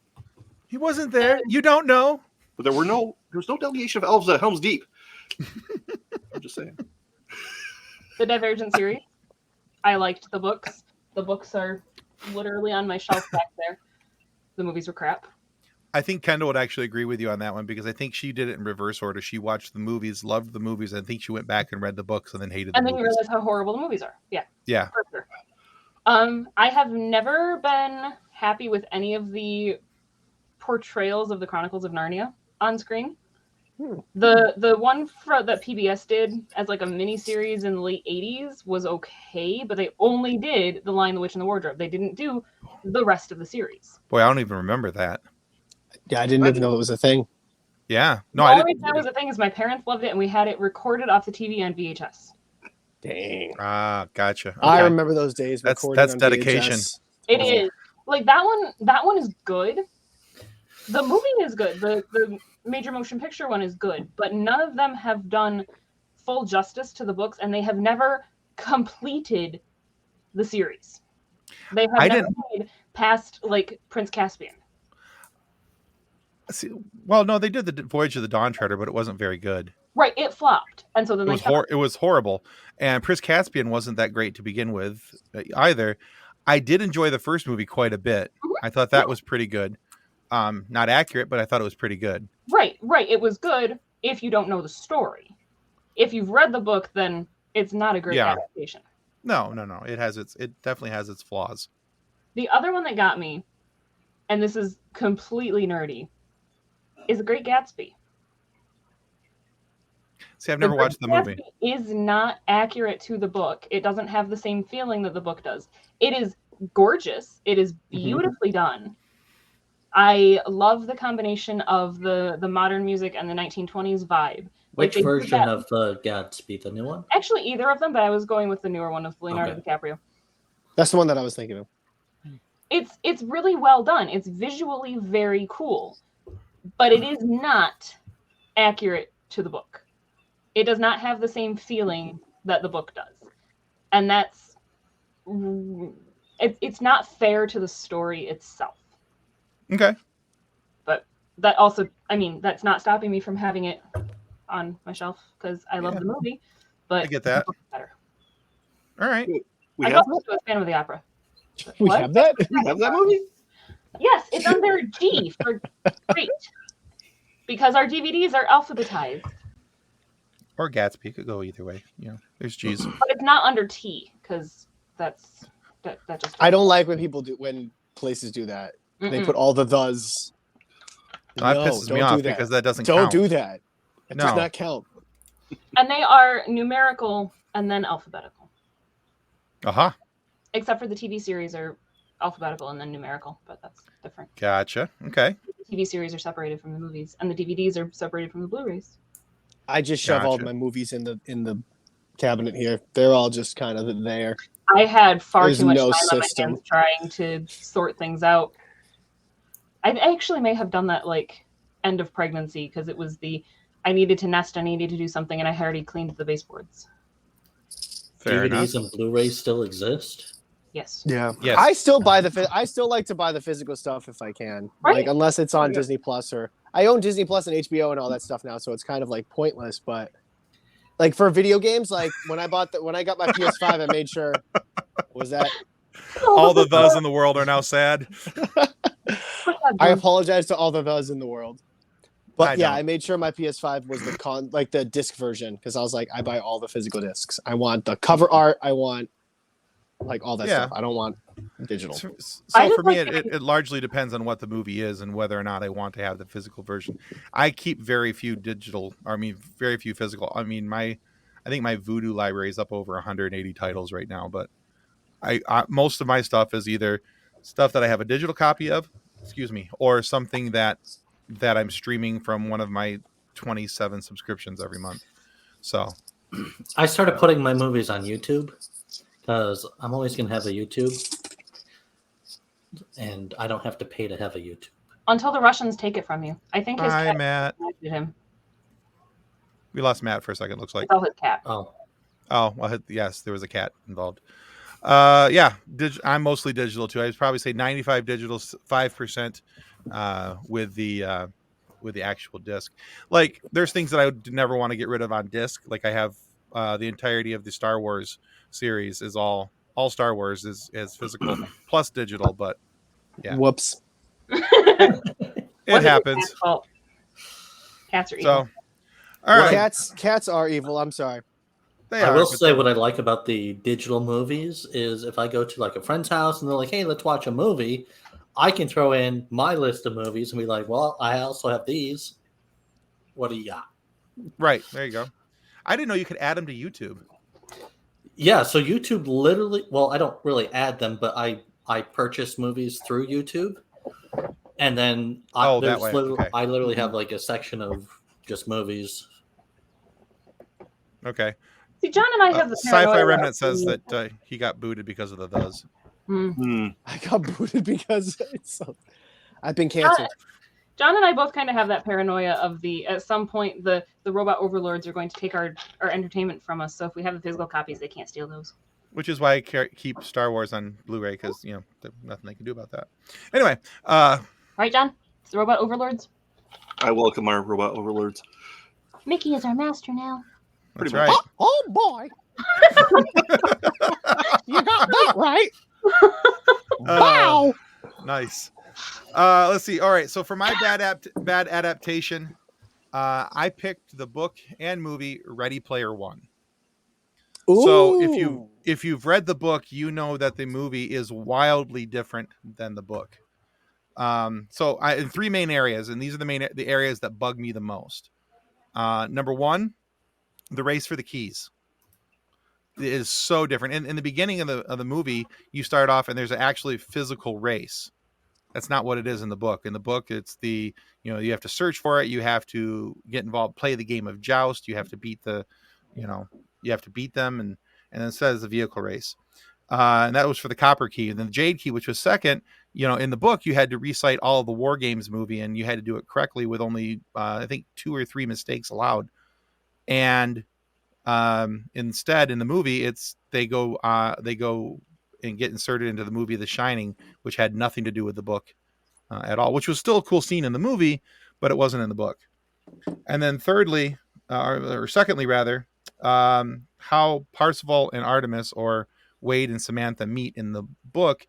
He wasn't there. You don't know. But there was no delegation of elves at Helm's Deep. I'm just saying. The Divergent series. I liked the books. The books are literally on my shelf back there. The movies were crap. I think Kendall would actually agree with you on that one because I think she did it in reverse order. She watched the movies, loved the movies. I think she went back and read the books and then hated the movies. And then you realize how horrible the movies are. Yeah. Yeah. For sure. I have never been happy with any of the portrayals of the Chronicles of Narnia on screen. The one that PBS did as like a mini series in the late 80s was okay, but they only did The Lion, the Witch, and the Wardrobe. They didn't do the rest of the series. Boy, I don't even remember that. Yeah, I didn't even know it was a thing. Yeah. No, the I only didn't. reason that was a thing is my parents loved it and we had it recorded off the TV on VHS. Dang. Ah, gotcha. Okay. I remember those days. That's on dedication. VHS. It is. Like that one is good. The movie is good. The major motion picture one is good, but none of them have done full justice to the books and they have never completed the series. They have never made past like Prince Caspian. See, well, no, they did the Voyage of the Dawn Treader, but it wasn't very good. Right, it flopped, and so then it was horrible. And Prince Caspian wasn't that great to begin with either. I did enjoy the first movie quite a bit. I thought that was pretty good. Not accurate, but I thought it was pretty good. Right. It was good if you don't know the story. If you've read the book, then it's not a great adaptation. No. It definitely has its flaws. The other one that got me, and this is completely nerdy, is The Great Gatsby. See, I've never watched the movie. Gatsby is not accurate to the book. It doesn't have the same feeling that the book does. It is gorgeous. It is beautifully done. I love the combination of the modern music and the 1920s vibe. Which version of the Gatsby? The new one? Actually, either of them, but I was going with the newer one with Leonardo DiCaprio. That's the one that I was thinking of. It's really well done. It's visually very cool, but it is not accurate to the book. It does not have the same feeling that the book does, and it's not fair to the story itself. Okay. But that also, I mean, that's not stopping me from having it on my shelf because I love the movie. But I get that. Better. All right. I'm also a fan of the opera. We have that? We have that movie? Yes, it's under G for great. Because our DVDs are alphabetized. Or Gatsby, could go either way. There's G's. But it's not under T, because that just. I don't like when places do that. They put all the thes. That pisses me off because that doesn't count. Don't do that. It does not count. And they are numerical and then alphabetical. Uh-huh. Except for the TV series are alphabetical and then numerical, but that's different. Gotcha. Okay. The TV series are separated from the movies, and the DVDs are separated from the Blu-rays. I just shove all Gotcha. my movies in the cabinet here. They're all just kind of there. I had far There's too much no time on my system. hands trying to sort things out. I actually may have done that like end of pregnancy because it was I needed to nest, I needed to do something, and I already cleaned the baseboards. Fair DVDs enough. and Blu-rays still exist. Yes. Yeah. Yes. I still like to buy the physical stuff if I can. Right. Like unless it's on Yeah. Disney Plus or I own Disney Plus and HBO and all that stuff now, so it's kind of like pointless, but like for video games, like when I got my PS5, I made sure was that All the thus in the world are now sad. I apologize to all the those in the world. But I I made sure my PS5 was the disc version because I was like, I buy all the physical discs. I want the cover art. I want like all that stuff. I don't want digital. So I for just me, like it largely depends on what the movie is and whether or not I want to have the physical version. I keep very few physical. I think my Voodoo library is up over 180 titles right now, but I most of my stuff is either stuff that I have a digital copy of, or something that I'm streaming from one of my 27 subscriptions every month. So I started putting my movies on YouTube because I'm always going to have a YouTube, and I don't have to pay to have a YouTube. Until the Russians take it from you. I think his hi, cat Matt. did him. We lost Matt for a second. Looks like. It's all his cat. Oh, Well, yes, there was a cat involved. I'm mostly digital too. I'd probably say 95 digital, 5% with the actual disc. Like there's things that I would never want to get rid of on disc. Like I have the entirety of the Star Wars series is all Star Wars is physical plus digital, but yeah. Whoops. It happens. Cat's fault. Cats are So, evil. all right. Cats are evil. I'm sorry. I will say what I like about the digital movies is if I go to like a friend's house and they're like, hey, let's watch a movie, I can throw in my list of movies and be like, well, I also have these. What do you got? Right. There you go. I didn't know you could add them to YouTube. Yeah, so YouTube literally, well, I don't really add them, but I purchase movies through YouTube. And then that way. Okay. I literally have like a section of just movies. Okay. See, John and I have the Sci-Fi paranoia Remnant of says the- that he got booted because of the those. I got booted because I've been canceled. John and I both kind of have that paranoia of at some point the robot overlords are going to take our entertainment from us. So if we have the physical copies, they can't steal those. Which is why I keep Star Wars on Blu-ray because there's nothing they can do about that. Anyway, Right, John? It's the robot overlords. I welcome our robot overlords. Mickey is our master now. that's Pretty much. right. Oh boy. You got that right. Wow. Nice. Let's see. All right. So for my bad adaptation, I picked the book and movie Ready Player One. So if you've read the book, you know that the movie is wildly different than the book. So in three main areas, and these are the areas that bug me the most. Number one, the race for the keys. It is so different. In the beginning of the movie, you start off and there's actually a physical race. That's not what it is in the book. In the book, it's you have to search for it. You have to get involved, play the game of joust. You have to beat you have to beat them, and then it says the vehicle race. And that was for the copper key. And then the jade key, which was second, in the book, you had to recite all of the War Games movie, and you had to do it correctly with only, I think, 2 or 3 mistakes allowed. And instead, in the movie, they go and get inserted into the movie The Shining, which had nothing to do with the book at all, which was still a cool scene in the movie, but it wasn't in the book. And then thirdly, or secondly rather, how Parsifal and Artemis, or Wade and Samantha, meet in the book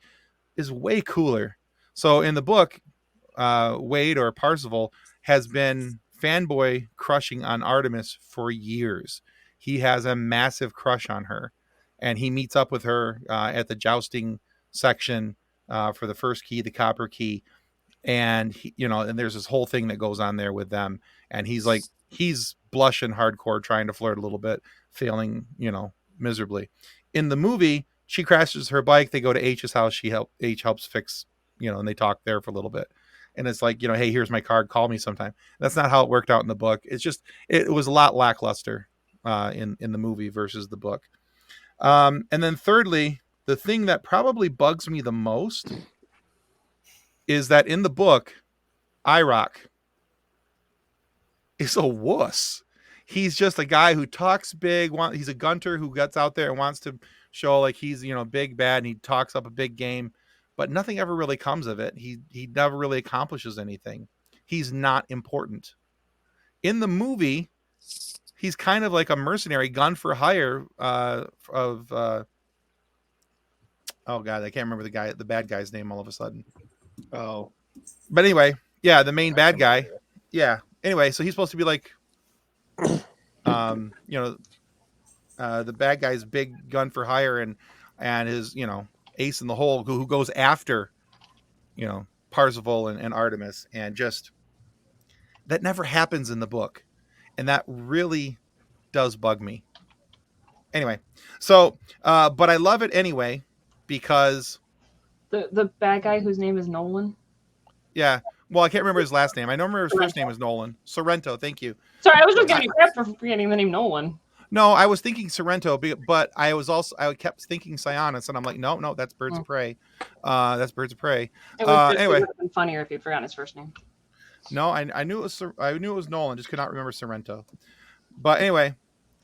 is way cooler. So in the book, Wade, or Parsifal, has been fanboy crushing on Artemis for years. He has a massive crush on her, and he meets up with her at the jousting section for the first key, the copper key. And and there's this whole thing that goes on there with them. And he's blushing hardcore, trying to flirt a little bit, failing, miserably. In the movie, she crashes her bike. They go to H's house. H helps fix, and they talk there for a little bit. And it's like, hey, here's my card. Call me sometime. That's not how it worked out in the book. It's just, it was a lot lackluster in the movie versus the book. And then thirdly, the thing that probably bugs me the most is that in the book, IROC is a wuss. He's just a guy who talks big. He's a gunter who gets out there and wants to show like he's, big bad, and he talks up a big game, but nothing ever really comes of it. He never really accomplishes anything. He's not important. In the movie, he's kind of like a mercenary, gun for hire oh God, I can't remember the bad guy's name all of a sudden. Oh, but anyway, yeah, the main bad guy. Yeah. Anyway, so he's supposed to be like, the bad guy's big gun for hire and his, ace in the hole who goes after, Parzival and Artemis, and just that never happens in the book. And that really does bug me. Anyway, so, but I love it anyway, because the bad guy whose name is Nolan. Yeah. Well, I can't remember his last name. I know his first name is Nolan. Sorrento. Thank you. Sorry, I was just getting crap for forgetting the name Nolan. No, I was thinking Sorrento, but I kept thinking Sionis, and I'm like, no, that's Birds of Prey. That's Birds of Prey. It would Anyway, have been funnier if you'd forgotten his first name. No, I knew it was Nolan, just could not remember Sorrento. But anyway,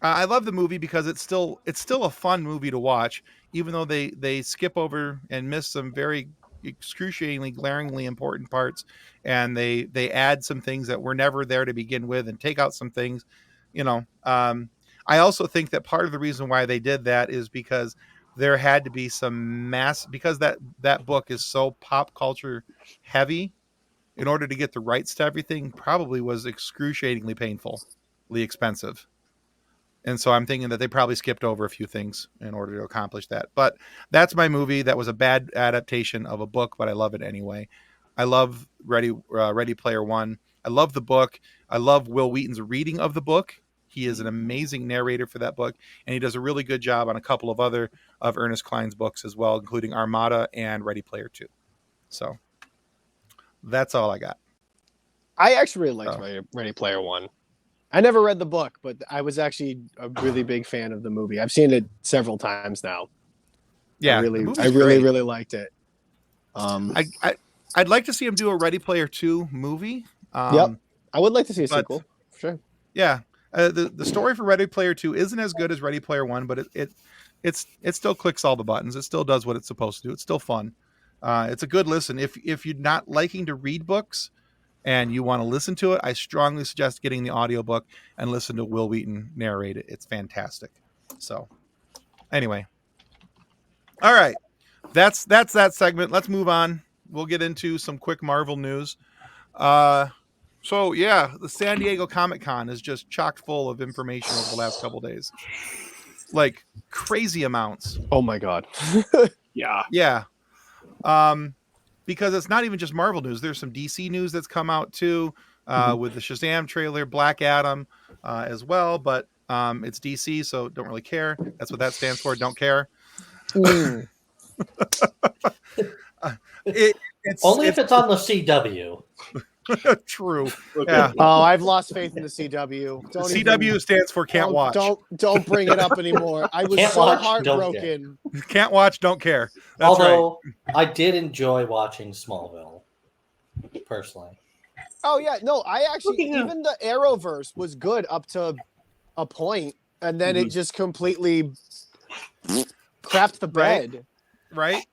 I love the movie because it's still a fun movie to watch, even though they skip over and miss some very excruciatingly, glaringly important parts, and they add some things that were never there to begin with, and take out some things. I also think that part of the reason why they did that is because there had to be some because that book is so pop culture heavy. In order to get the rights to everything, probably was excruciatingly painfully expensive. And so I'm thinking that they probably skipped over a few things in order to accomplish that. But that's my movie. That was a bad adaptation of a book, but I love it anyway. I love Ready Player One. I love the book. I love Will Wheaton's reading of the book. He is an amazing narrator for that book, and he does a really good job on a couple of other of Ernest Cline's books as well, including Armada and Ready Player Two. So that's all I got. I actually really liked Ready Player One. I never read the book, but I was actually a really big fan of the movie. I've seen it several times now. Yeah, I really liked it. I'd like to see him do a Ready Player 2 movie. Yep, I would like to see a sequel. For sure. Yeah, the story for Ready Player 2 isn't as good as Ready Player 1, but it still clicks all the buttons. It still does what it's supposed to do. It's still fun. It's a good listen. If you're not liking to read books and you want to listen to it, I strongly suggest getting the audiobook and listen to Will Wheaton narrate it. It's fantastic. So anyway. All right. That's that segment. Let's move on. We'll get into some quick Marvel news. So yeah, the San Diego Comic-Con is just chock full of information over the last couple days. Like crazy amounts. Oh my God. Yeah. Yeah. Because it's not even just Marvel news. There's some DC news that's come out too, with the Shazam trailer, Black Adam, as well. But it's DC, so don't really care. That's what that stands for. Don't care. It's only if it's on the CW. True. Yeah. Oh, I've lost faith in the CW. CW stands for can't watch. Don't bring it up anymore. I was Can't so watch, heartbroken. Can't watch, don't care. That's Although right. I did enjoy watching Smallville, personally. Oh yeah, no, I actually even the Arrowverse was good up to a point, and then it just completely crapped the bed. Right?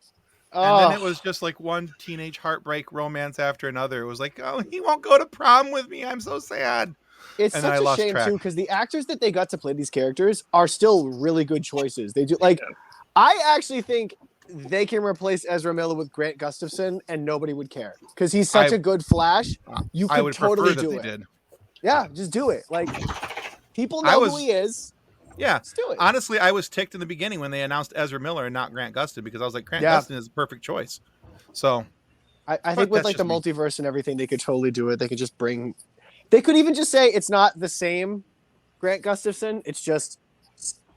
And then it was just like one teenage heartbreak romance after another. It was like, oh, he won't go to prom with me. I'm so sad. It's and such a shame too, because the actors that they got to play these characters are still really good choices. They do I actually think they can replace Ezra Miller with Grant Gustafson, and nobody would care because he's such a good Flash. You could totally do it. Did. Yeah, just do it. Like people know who he is. Yeah, let's do it. Honestly, I was ticked in the beginning when they announced Ezra Miller and not Grant Gustin, because I was like, Grant Gustin is the perfect choice. So I think with like the multiverse and everything, they could totally do it. They could just they could even just say it's not the same Grant Gustafson. It's just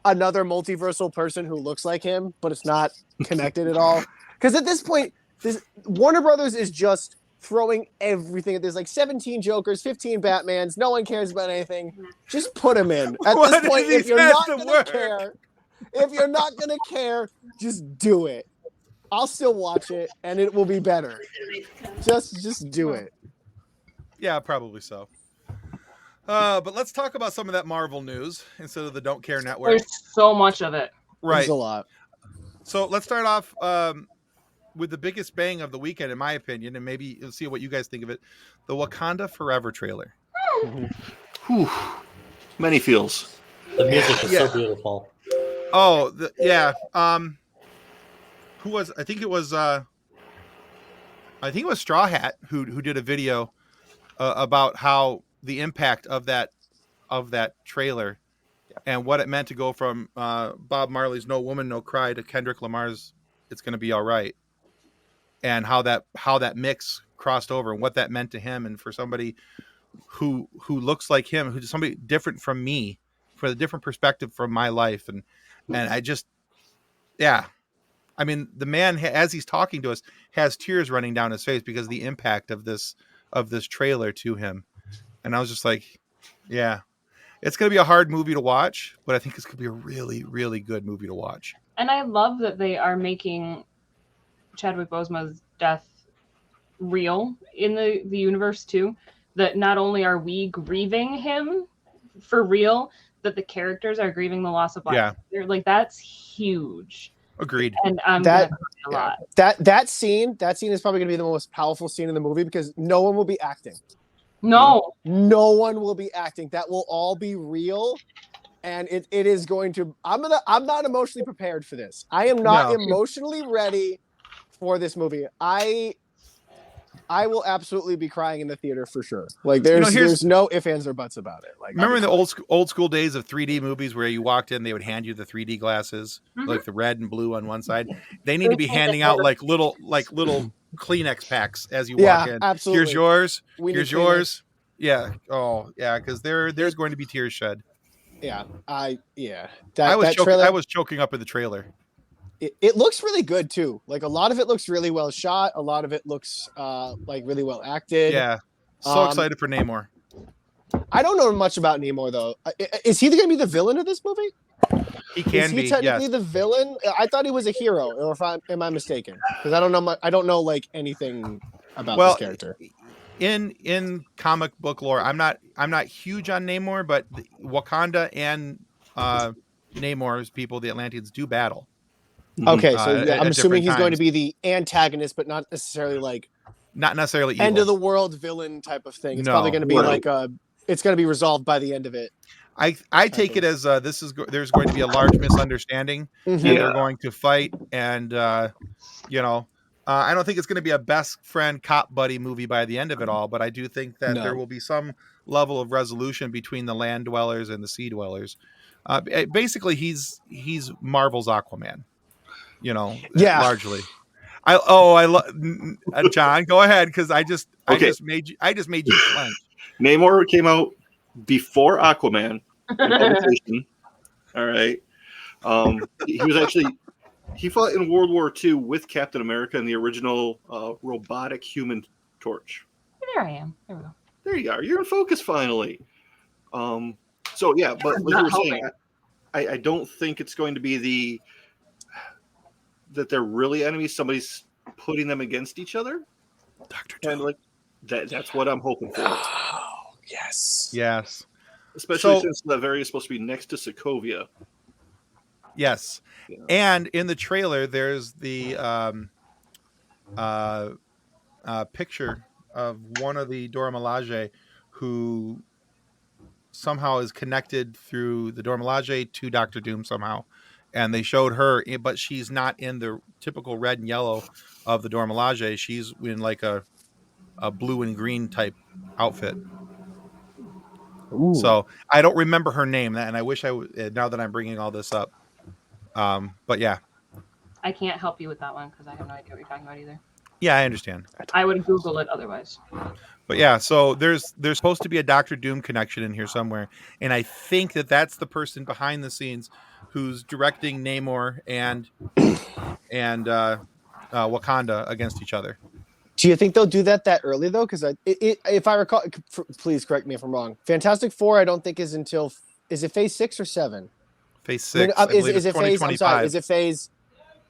another multiversal person who looks like him, but it's not connected at all. Because at this point, Warner Brothers is just throwing everything. There's like 17 Jokers, 15 Batmans. No one cares about anything. Just put him in. At One this of point, these if you're has not to gonna work. care, just do it. I'll still watch it, and it will be better. Just do it. Yeah, probably so. But let's talk about some of that Marvel news instead of the Don't Care Network. There's so much of it. Right. There's a lot. So let's start off with the biggest bang of the weekend, in my opinion, and maybe you'll see what you guys think of it. The Wakanda Forever trailer. Whew. Many feels. The music is Yeah. so beautiful. Oh, yeah. Who was? I think it was Straw Hat who did a video about how the impact of that trailer and what it meant to go from Bob Marley's "No Woman, No Cry" to Kendrick Lamar's "It's Gonna Be All Right," and how that mix crossed over and what that meant to him and for somebody who looks like him, who's somebody different from me, for a different perspective from my life, and I just, yeah. I mean, the man, as he's talking to us, has tears running down his face because of the impact of this trailer to him. And I was just like, yeah, it's going to be a hard movie to watch, but I think it's going to be a really, really good movie to watch. And I love that they are making Chadwick Boseman's death real in the universe too. That not only are we grieving him for real, that the characters are grieving the loss of Black Yeah. Panther. Like, that's huge. Agreed. And I'm That- gonna cry a lot. That scene is probably going to be the most powerful scene in the movie because no one will be acting. No, No one will be acting. That will all be real, and it is going to. I'm not emotionally prepared for this. I am not No. emotionally ready for this movie. I will absolutely be crying in the theater for sure. Like there's no ifs, ands, or buts about it. Like Remember the old school days of 3D movies where you walked in, they would hand you the 3D glasses, like the red and blue on one side. They need to be handing out like little Kleenex packs as you walk in. Absolutely. Here's yours. We need Here's Kleenex. yours. Yeah. Oh, yeah. Because there's going to be tears shed. Yeah. I That was trailer. choking up in the trailer. It looks really good too. Like a lot of it looks really well shot. A lot of it looks like really well acted. Yeah. So excited for Namor. I don't know much about Namor though. Is he going to be the villain of this movie? He can Is he be. technically Yes. the villain? I thought he was a hero. Or am I mistaken? Because I don't know like anything about this character. In comic book lore, I'm not huge on Namor, but Wakanda and Namor's people, the Atlanteans, do battle. Okay, so at I'm assuming different he's going times. to be the antagonist, but not necessarily like Not necessarily evil. end of the world villain type of thing. It's No. probably going to be Right. like it's going to be resolved by the end of it. I take it as there's going to be a large misunderstanding, and Yeah. they're going to fight, and I don't think it's going to be a best friend cop buddy movie by the end of it all, but I do think that No. there will be some level of resolution between the land dwellers and the sea dwellers. Basically, he's Marvel's Aquaman, Yeah. largely. I love John. Go ahead, because I just made you clench. Namor came out before Aquaman in publication. All right. He fought in World War II with Captain America in the original robotic Human Torch. there I am. There we go. There you are. You're in focus finally. So yeah, but like you Not were saying, I don't think it's going to be that they're really enemies. Somebody's putting them against each other. Dr. And like that's what I'm hoping for. Yes. Yes. Especially So- since Latveria is supposed to be next to Sokovia. Yes. Yeah. And in the trailer, there's the picture of one of the Dora Milaje who somehow is connected through the Dora Milaje to Doctor Doom somehow. And they showed her, but she's not in the typical red and yellow of the Dora Milaje. She's in like a blue and green type outfit. Ooh. So I don't remember her name, and I wish I would, now that I'm bringing all this up. But yeah. I can't help you with that one because I have no idea what you're talking about either. Yeah, I understand. I would Google it otherwise. But yeah, so there's supposed to be a Doctor Doom connection in here somewhere, and I think that's the person behind the scenes who's directing Namor and Wakanda against each other. Do you think they'll do that early though? Because if I recall, please correct me if I'm wrong. Fantastic Four, I don't think is until is it Phase 6 or 7? Phase 6. I believe Is it's it Phase? I'm sorry. 2025. Is it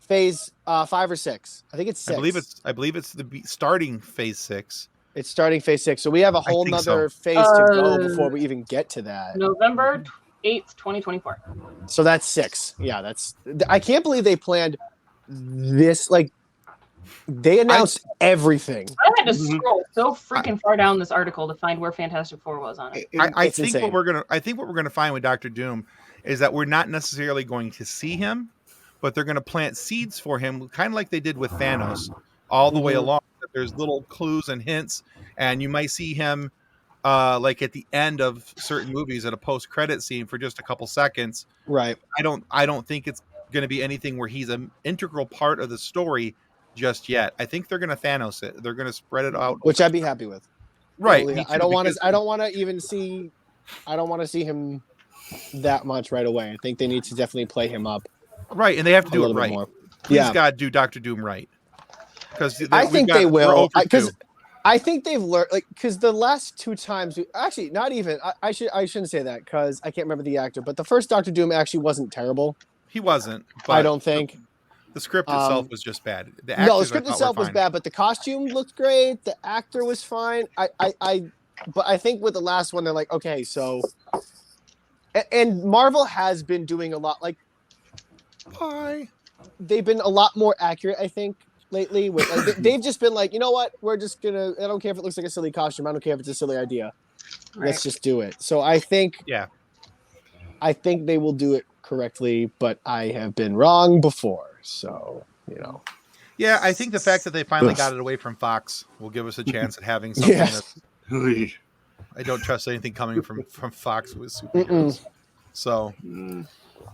Phase 5 or 6? I think it's 6. I believe it's starting Phase 6. It's starting Phase 6, so we have a whole think nother so. phase to go before we even get to that. November 8th, 2024. So that's 6. Yeah, I can't believe they planned this. Like, they announced everything. I had to scroll so freaking far down this article to find where Fantastic Four was on it. I It's think insane. what we're gonna find with Doctor Doom is that we're not necessarily going to see him, but they're gonna plant seeds for him, kind of like they did with Thanos, all the way along. There's little clues and hints, and you might see him like at the end of certain movies at a post-credit scene for just a couple seconds. Right. I don't think it's going to be anything where he's an integral part of the story just yet. I think they're going to Thanos it. They're going to spread it out, Which I'd be happy with. right? Totally. Me too, I don't want to see him that much right away. I think they need to definitely play him up. Right, and they have to a do it little bit right. more. Please, Yeah. God, do Doctor Doom right. Because I think they will. Because I think they've learned, like, because the last 2 times, actually, not even. I shouldn't say that because I can't remember the actor, but the first Doctor Doom actually wasn't terrible. he wasn't. But I don't think. the script itself was just bad. The No, the actors, I script thought, itself were was fine. bad, but the costume looked great. The actor was fine. But I think with the last one, they're like, okay, so, and Marvel has been doing a lot. Like, Why? they've been a lot more accurate, I think, lately. With like, they've just been like, you know what? We're just gonna. I don't care if it looks like a silly costume. I don't care if it's a silly idea. Let's just do it. So I think they will do it correctly, but I have been wrong before. So, you know. Yeah, I think the fact that they finally got it away from Fox will give us a chance at having something Yes. that's. I don't trust anything coming from Fox with superheroes. So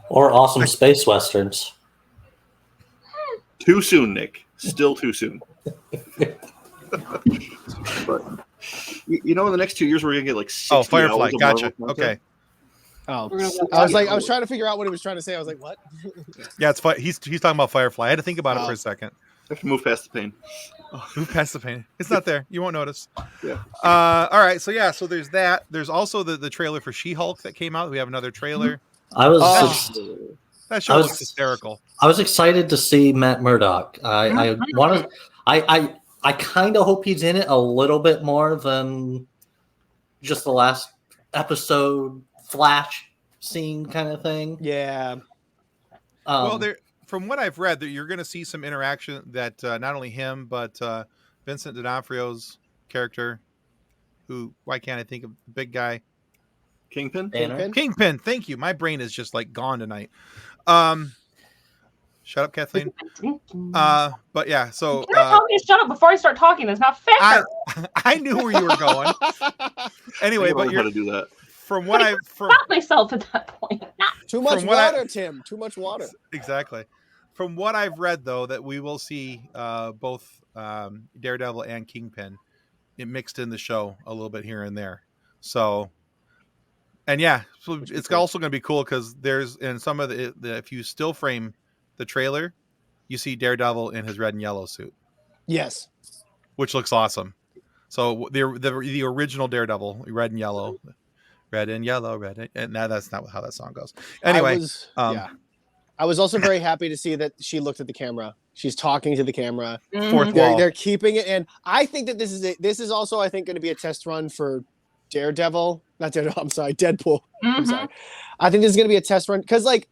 Or awesome space westerns. Too soon, Nick. Still too soon. But you know, in the next 2 years, we're gonna get like 60 Firefly, hours of gotcha. Marvel content. Okay, Oh, We're gonna I was trying to figure out what he was trying to say. I was like, what? yeah, it's fun. He's talking about Firefly. I had to think about it for a second. I have to move past the pain. Move past the pain. It's not there. You won't notice. Yeah. All right. So yeah. So there's that. There's also the trailer for She-Hulk that came out. We have another trailer. I was That show I was- looks hysterical. I was excited to see Matt Murdock. I kind of hope he's in it a little bit more than just the last episode Flash scene kind of thing. Yeah. Well, from what I've read, that you're going to see some interaction that not only him but Vincent D'Onofrio's character, who why can't I think of the big guy? Kingpin? Banner. Kingpin. Thank you. My brain is just like gone tonight. Shut up, Kathleen. But yeah, so You're not telling me to shut up before I start talking. That's not fair. I knew where you were going. Anyway, but how to do that. from what I've Stop myself at that point. Too much From what I- water, Tim. Too much water. exactly. From what I've read, though, that we will see both Daredevil and Kingpin mixed in the show a little bit here and there. So, and yeah, so it's also going to be cool because there's in some of the if you still frame the trailer, you see Daredevil in his red and yellow suit, Yes. which looks awesome. So the original Daredevil, red and yellow, and now that's not how that song goes. Anyway, I was also very happy to see that she looked at the camera. She's talking to the camera. fourth wall. They're keeping it in. I think that this is also, I think, going to be a test run for Daredevil. Not Daredevil, I'm sorry, Deadpool. I'm sorry. I think this is going to be a test run because, like,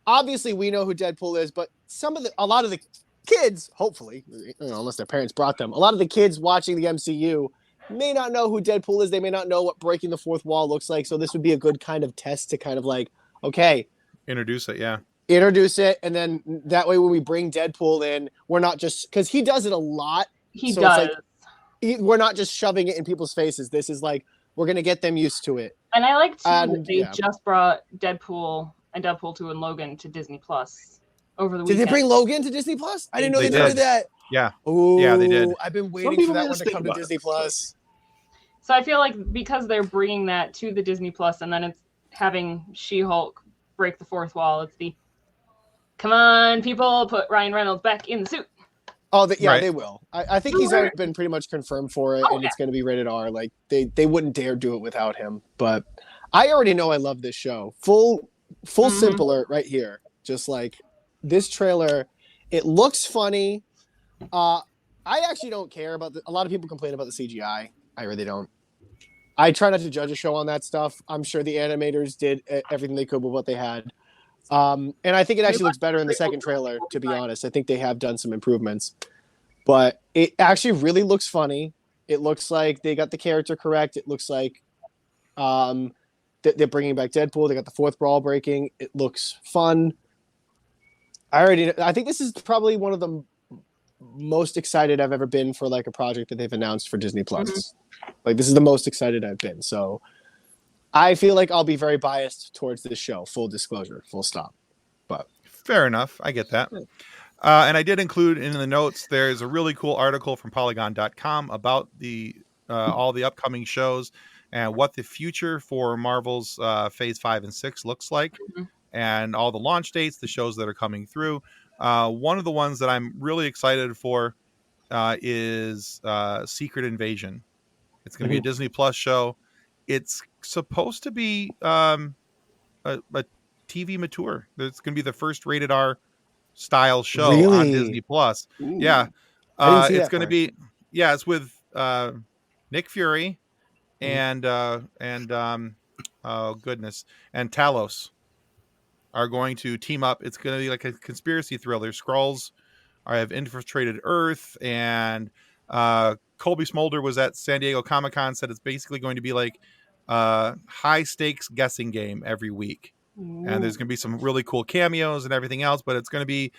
obviously we know who Deadpool is, but a lot of the kids, hopefully, unless their parents brought them, a lot of the kids watching the MCU may not know who Deadpool is. They may not know what breaking the fourth wall looks like. So this would be a good kind of test to kind of like, okay, Introduce it, yeah. introduce it, and then that way when we bring Deadpool in, we're not just because he does it a lot. He So does. it's like, we're not just shoving it in people's faces. This is like we're gonna get them used to it. And I like too that And, they yeah. just brought Deadpool and Deadpool 2 and Logan to Disney Plus over the Did weekend. they bring Logan to Disney Plus? I didn't know They they did did. that. Yeah. Oh, Yeah, they did. I've been waiting for people that made one us to think come to about it. Disney Plus. So I feel like because they're bringing that to the Disney Plus and then it's having She-Hulk break the fourth wall. It's the come on, people, put Ryan Reynolds back in the suit. Oh, yeah, Right. they will. I think he's already been pretty much confirmed for it, Oh, and yeah. it's going to be rated R. Like they wouldn't dare do it without him. But I already know I love this show. Full simp alert right here. Just like this trailer, it looks funny. I actually don't care about a lot of people complain about the CGI. I really don't. I try not to judge a show on that stuff. I'm sure the animators did everything they could with what they had. And I think it actually looks better in the second trailer, to be honest. I think they have done some improvements. But it actually really looks funny. It looks like they got the character correct. It looks like they're bringing back Deadpool. They got the fourth brawl breaking. It looks fun. I think this is probably one of the most excited I've ever been for like a project that they've announced for Disney Plus. Like this is the most excited I've been. So I feel like I'll be very biased towards this show. Full disclosure, full stop. But fair enough. I get that. And I did include in the notes, there's a really cool article from Polygon.com about the all the upcoming shows and what the future for Marvel's Phase 5 and 6 looks like, and all the launch dates, the shows that are coming through. One of the ones that I'm really excited for is Secret Invasion. It's going to be a Disney Plus show. It's supposed to be a TV mature. It's going to be the first rated R style show on Disney Plus. Ooh. Yeah. I didn't see It's that going to part. be, it's with Nick Fury and oh goodness, and Talos are going to team up. It's going to be like a conspiracy thriller. Skrulls have infiltrated Earth, and Colby Smolder was at San Diego Comic-Con, said it's basically going to be like high stakes guessing game every week. And there's going to be some really cool cameos and everything else, but it's going to be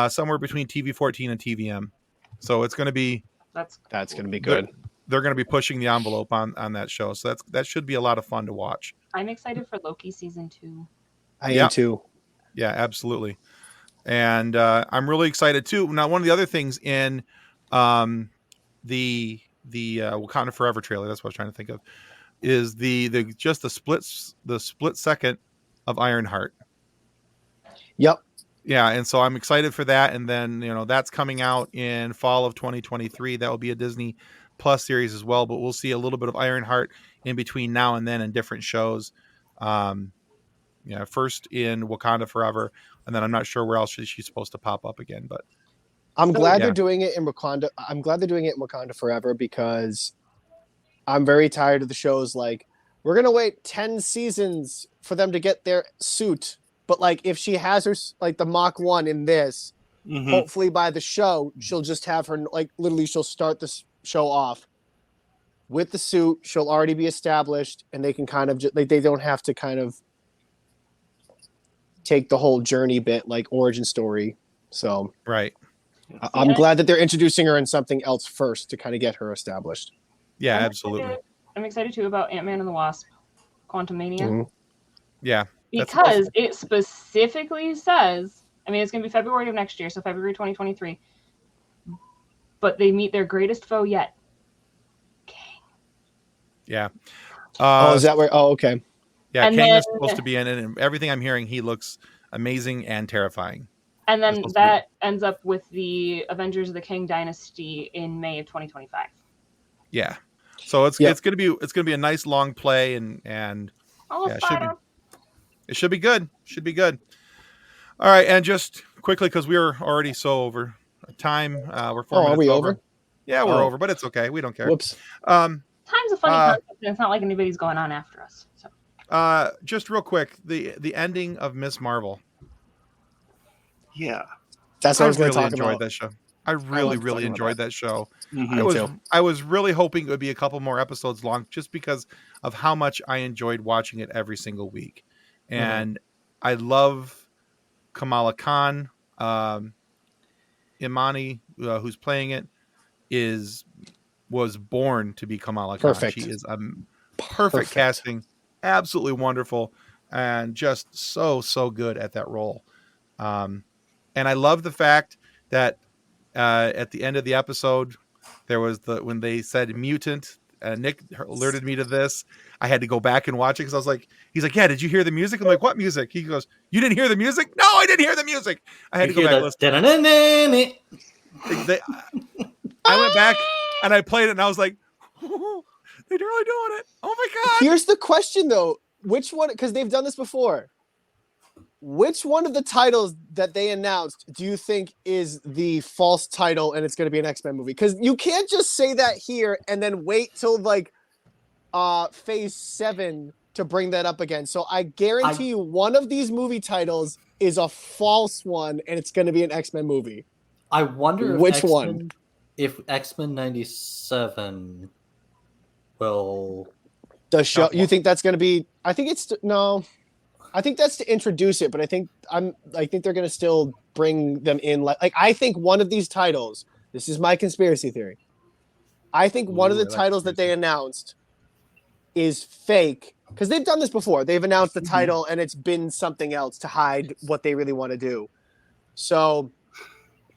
somewhere between TV-14 and TVM. So it's going to be That's That's going to be good. they're going to be pushing the envelope on that show. So that should be a lot of fun to watch. I'm excited for Loki season 2. I am too. Yeah, absolutely. And I'm really excited too. Now, one of the other things in the Wakanda Forever trailer, that's what I was trying to think of, is the split second of Ironheart. Yep. Yeah, and so I'm excited for that. And then that's coming out in fall of 2023. That will be a Disney Plus series as well. But we'll see a little bit of Ironheart in between now and then in different shows. First in Wakanda Forever, and then I'm not sure where else she's supposed to pop up again. But I'm glad yeah. they're doing it in Wakanda. I'm glad they're doing it in Wakanda Forever because I'm very tired of the shows like we're going to wait 10 seasons for them to get their suit. But like if she has her like the Mach 1 in this, hopefully by the show, she'll just have her like literally she'll start the show off with the suit. She'll already be established and they can kind of just like they don't have to kind of take the whole journey bit like origin story. So right. I'm glad that they're introducing her in something else first to kind of get her established. Yeah, absolutely. I'm excited too about Ant-Man and the Wasp, Quantumania. Yeah. Because it specifically says, it's going to be February of next year, so February 2023. But they meet their greatest foe yet. Yeah. Is that where? Oh, okay. Yeah, And Kang then- is supposed to be in it, and everything I'm hearing, he looks amazing and terrifying. And then that ends up with the Avengers of the Kang Dynasty in May of 2025. Yeah. So it's gonna be a nice long play and it should be good. Should be good. All right, and just quickly because we are already so over time. We're 4 minutes are we over. over? Yeah, we're over, but it's okay. We don't care. Whoops. Time's a funny concept, and it's not like anybody's going on after us. So. Just real quick, the ending of Miss Marvel. Yeah, that's what I was going to really talk enjoyed about. that show. I really enjoyed that show. Mm-hmm. I was really hoping it would be a couple more episodes long, just because of how much I enjoyed watching it every single week. And I love Kamala Khan. Imani, who's playing it, was born to be Kamala Khan. Perfect. She is a perfect casting, absolutely wonderful, and just so good at that role. And I love the fact that at the end of the episode, there was when they said mutant, Nick alerted me to this. I had to go back and watch it because I was like, he's like, yeah, did you hear the music? I'm like, what music? He goes, you didn't hear the music? No, I didn't hear the music. I had to go back and listen. I went back and I played it and I was like, oh, they're really doing it. Oh my God. Here's the question though. Which one, because they've done this before. Which one of the titles that they announced do you think is the false title and it's going to be an X-Men movie? Because you can't just say that here and then wait till like phase 7 to bring that up again. So I guarantee you one of these movie titles is a false one and it's going to be an X-Men movie. I wonder which one. If X-Men 97 will... The show, you think that's going to be? I think it's no. I think that's to introduce it, but I think they're going to still bring them in. Like I think one of these titles. This is my conspiracy theory. I think one of the titles that they announced is fake because they've done this before. They've announced the title and it's been something else to hide what they really want to do. So,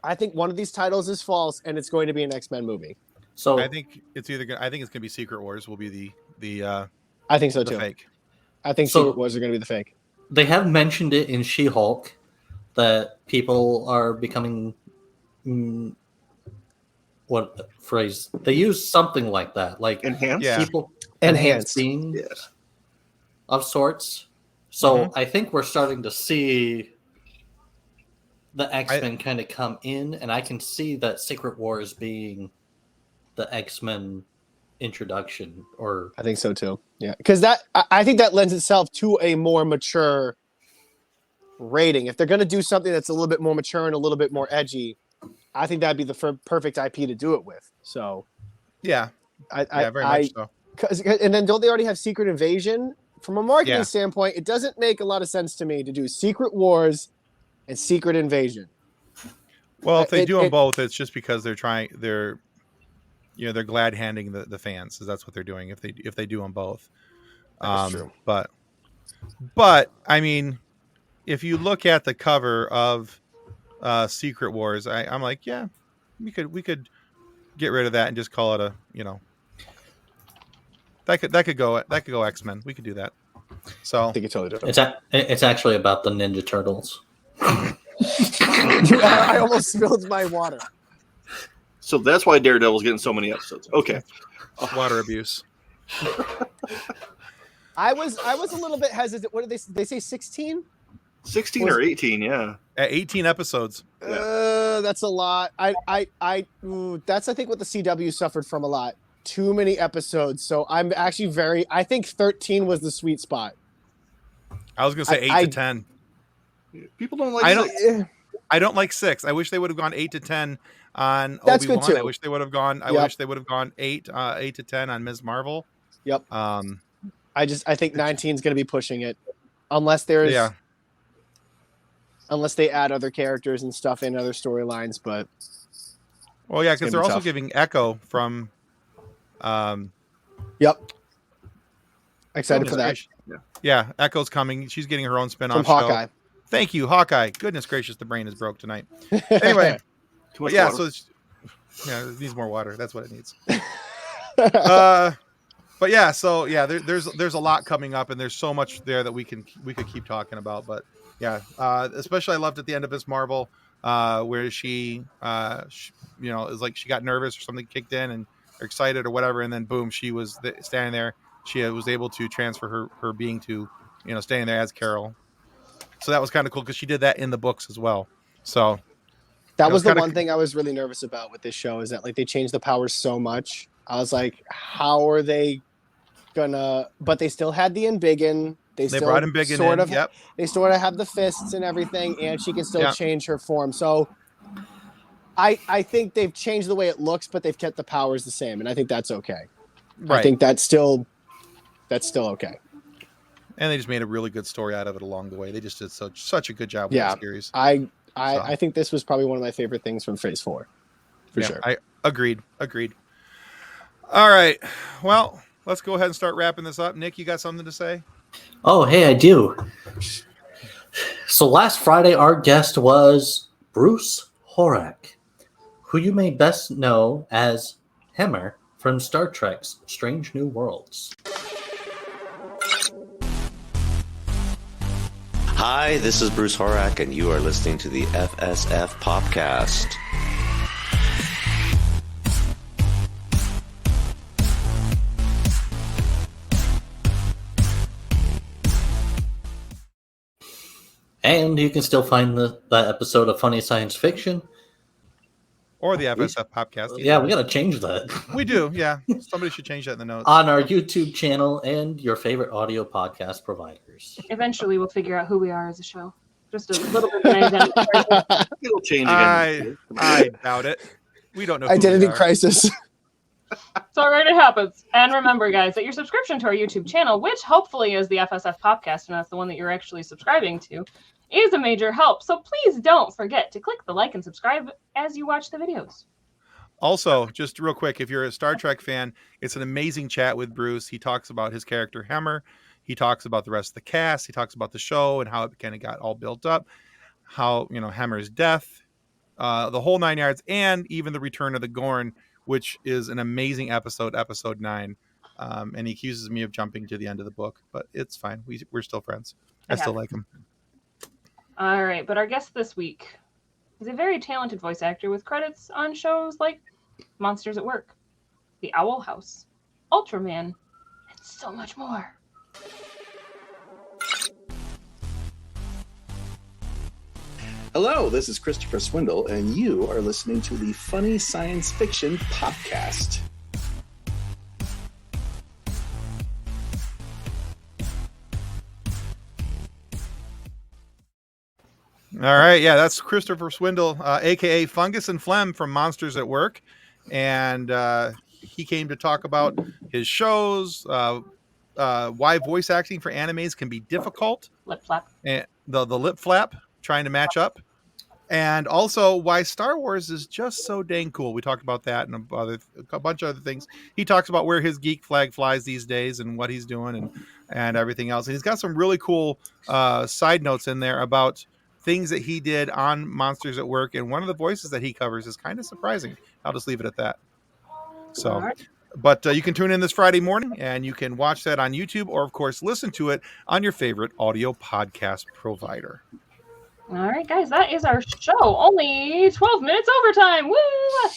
I think one of these titles is false and it's going to be an X-Men movie. So I think it's either. I think it's going to be Secret Wars. Will be the. I think so too. Fake. I think Secret Wars are going to be the fake. They have mentioned it in She-Hulk that people are becoming. What phrase? They use something like that, like enhanced. Yeah. People enhanced beings Yes. of sorts. So I think we're starting to see the X-Men kind of come in, and I can see that Secret Wars being the X-Men introduction. Or I think so too. Yeah, because I think that lends itself to a more mature rating. If they're going to do something that's a little bit more mature and a little bit more edgy, I think that'd be the perfect IP to do it with. So, yeah, very much so. And then don't they already have Secret Invasion? From a marketing standpoint, it doesn't make a lot of sense to me to do Secret Wars and Secret Invasion. Well, if they do them both, it's just because they're glad handing the fans. So that's what they're doing if they do them both. That's true. But I mean, if you look at the cover of Secret Wars, I'm like, yeah, we could get rid of that and just call it a, that could go X-Men. We could do that. So I think it's totally different. It's actually about the Ninja Turtles. I almost spilled my water. So that's why Daredevil's getting so many episodes. Okay. Water abuse. I was a little bit hesitant. What did they say 16? 16 or 18, yeah. At 18 episodes. That's a lot. That's I think what the CW suffered from a lot. Too many episodes. So I'm actually I think 13 was the sweet spot. I was going to say 8 to 10. People don't like I don't like 6. I wish they would have gone 8 to 10 on That's Obi-Wan. good too. I wish they would have gone 8 to 10 on Ms. Marvel. Yep. I think 19 is going to be pushing it unless there's unless they add other characters and stuff in other storylines, but well, yeah, because they're also giving Echo from Yep. Excited for that. Yeah, Echo's coming. She's getting her own spin-off from Hawkeye. Show. Thank you, Hawkeye. Goodness gracious, the brain is broke tonight. Anyway, water. So it needs more water. That's what it needs. But yeah, so yeah, there's a lot coming up, and there's so much there that we could keep talking about. But yeah, especially I loved at the end of Miss Marvel, where she is like she got nervous or something kicked in and excited or whatever, and then boom, she was standing there. She was able to transfer her being to staying there as Carol. So that was kind of cool because she did that in the books as well. So that was the one thing I was really nervous about with this show is that like they changed the powers so much. I was like, how are they gonna? But they still had the Embiggen. They brought Embiggen in. Yep. They sort of have the fists and everything, and she can still change her form. So I think they've changed the way it looks, but they've kept the powers the same, and I think that's okay. Right. I think that's still okay. And they just made a really good story out of it along the way. They just did such a good job with the series. I think this was probably one of my favorite things from Phase 4. For sure. I agreed. All right. Well, let's go ahead and start wrapping this up. Nick, you got something to say? Oh, hey, I do. So last Friday, our guest was Bruce Horak, who you may best know as Hemmer from Star Trek's Strange New Worlds. Hi, this is Bruce Horak, and you are listening to the FSF PopCast. And you can still find that episode of Funny Science Fiction. Or the FSF PopCast. Yeah, we got to change that. We do, yeah. Somebody should change that in the notes. On our YouTube channel and your favorite audio podcast providers. Eventually, we'll figure out who we are as a show. Just a little bit of an identity. It'll change again. I doubt it. We don't know. Who Identity we are. crisis. It's all right, it happens. And remember, guys, that your subscription to our YouTube channel, which hopefully is the FSF Popcast, and that's the one that you're actually subscribing to, is a major help. So please don't forget to click the like and subscribe as you watch the videos. Also, just real quick, if you're a Star Trek fan, it's an amazing chat with Bruce. He talks about his character Hemmer. He talks about the rest of the cast. He talks about the show and how it kind of got all built up. How, Hemmer's death, the whole 9 yards, and even the return of the Gorn, which is an amazing episode 9. And he accuses me of jumping to the end of the book, but it's fine. We're still friends. I still like him. All right, but our guest this week is a very talented voice actor with credits on shows like Monsters at Work, The Owl House, Ultraman, and so much more. Hello, this is Christopher Swindle, and you are listening to the Funny Science Fiction Podcast. All right, yeah, that's Christopher Swindle, aka Fungus and Phlegm from Monsters at Work, and he came to talk about his shows, why voice acting for animes can be difficult, Lip flap. and the lip flap trying to match up, and also why Star Wars is just so dang cool. We talked about that and a bunch of other things. He talks about where his geek flag flies these days and what he's doing and everything else. And he's got some really cool side notes in there about things that he did on Monsters at Work, and one of the voices that he covers is kind of surprising. I'll just leave it at that. So, right. But you can tune in this Friday morning, and you can watch that on YouTube, or of course listen to it on your favorite audio podcast provider. All right, guys, that is our show. Only 12 minutes overtime. Woo!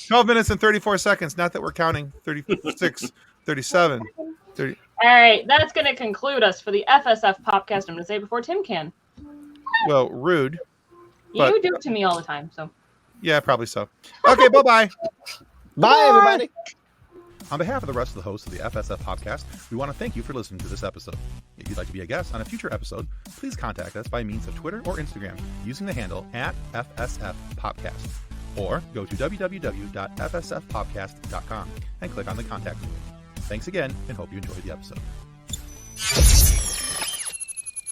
12 minutes and 34 seconds. Not that we're counting. 36, 37, 30. All right, that's going to conclude us for the FSF Popcast. I'm going to say it before Tim can. Well, rude. You do it to me all the time, so. Yeah, probably so. Okay, bye-bye. Bye, everybody. On behalf of the rest of the hosts of the FSF Podcast, we want to thank you for listening to this episode. If you'd like to be a guest on a future episode, please contact us by means of Twitter or Instagram using the handle @FSF PopCast, or go to www.fsfpopcast.com and click on the contact link. Thanks again, and hope you enjoyed the episode.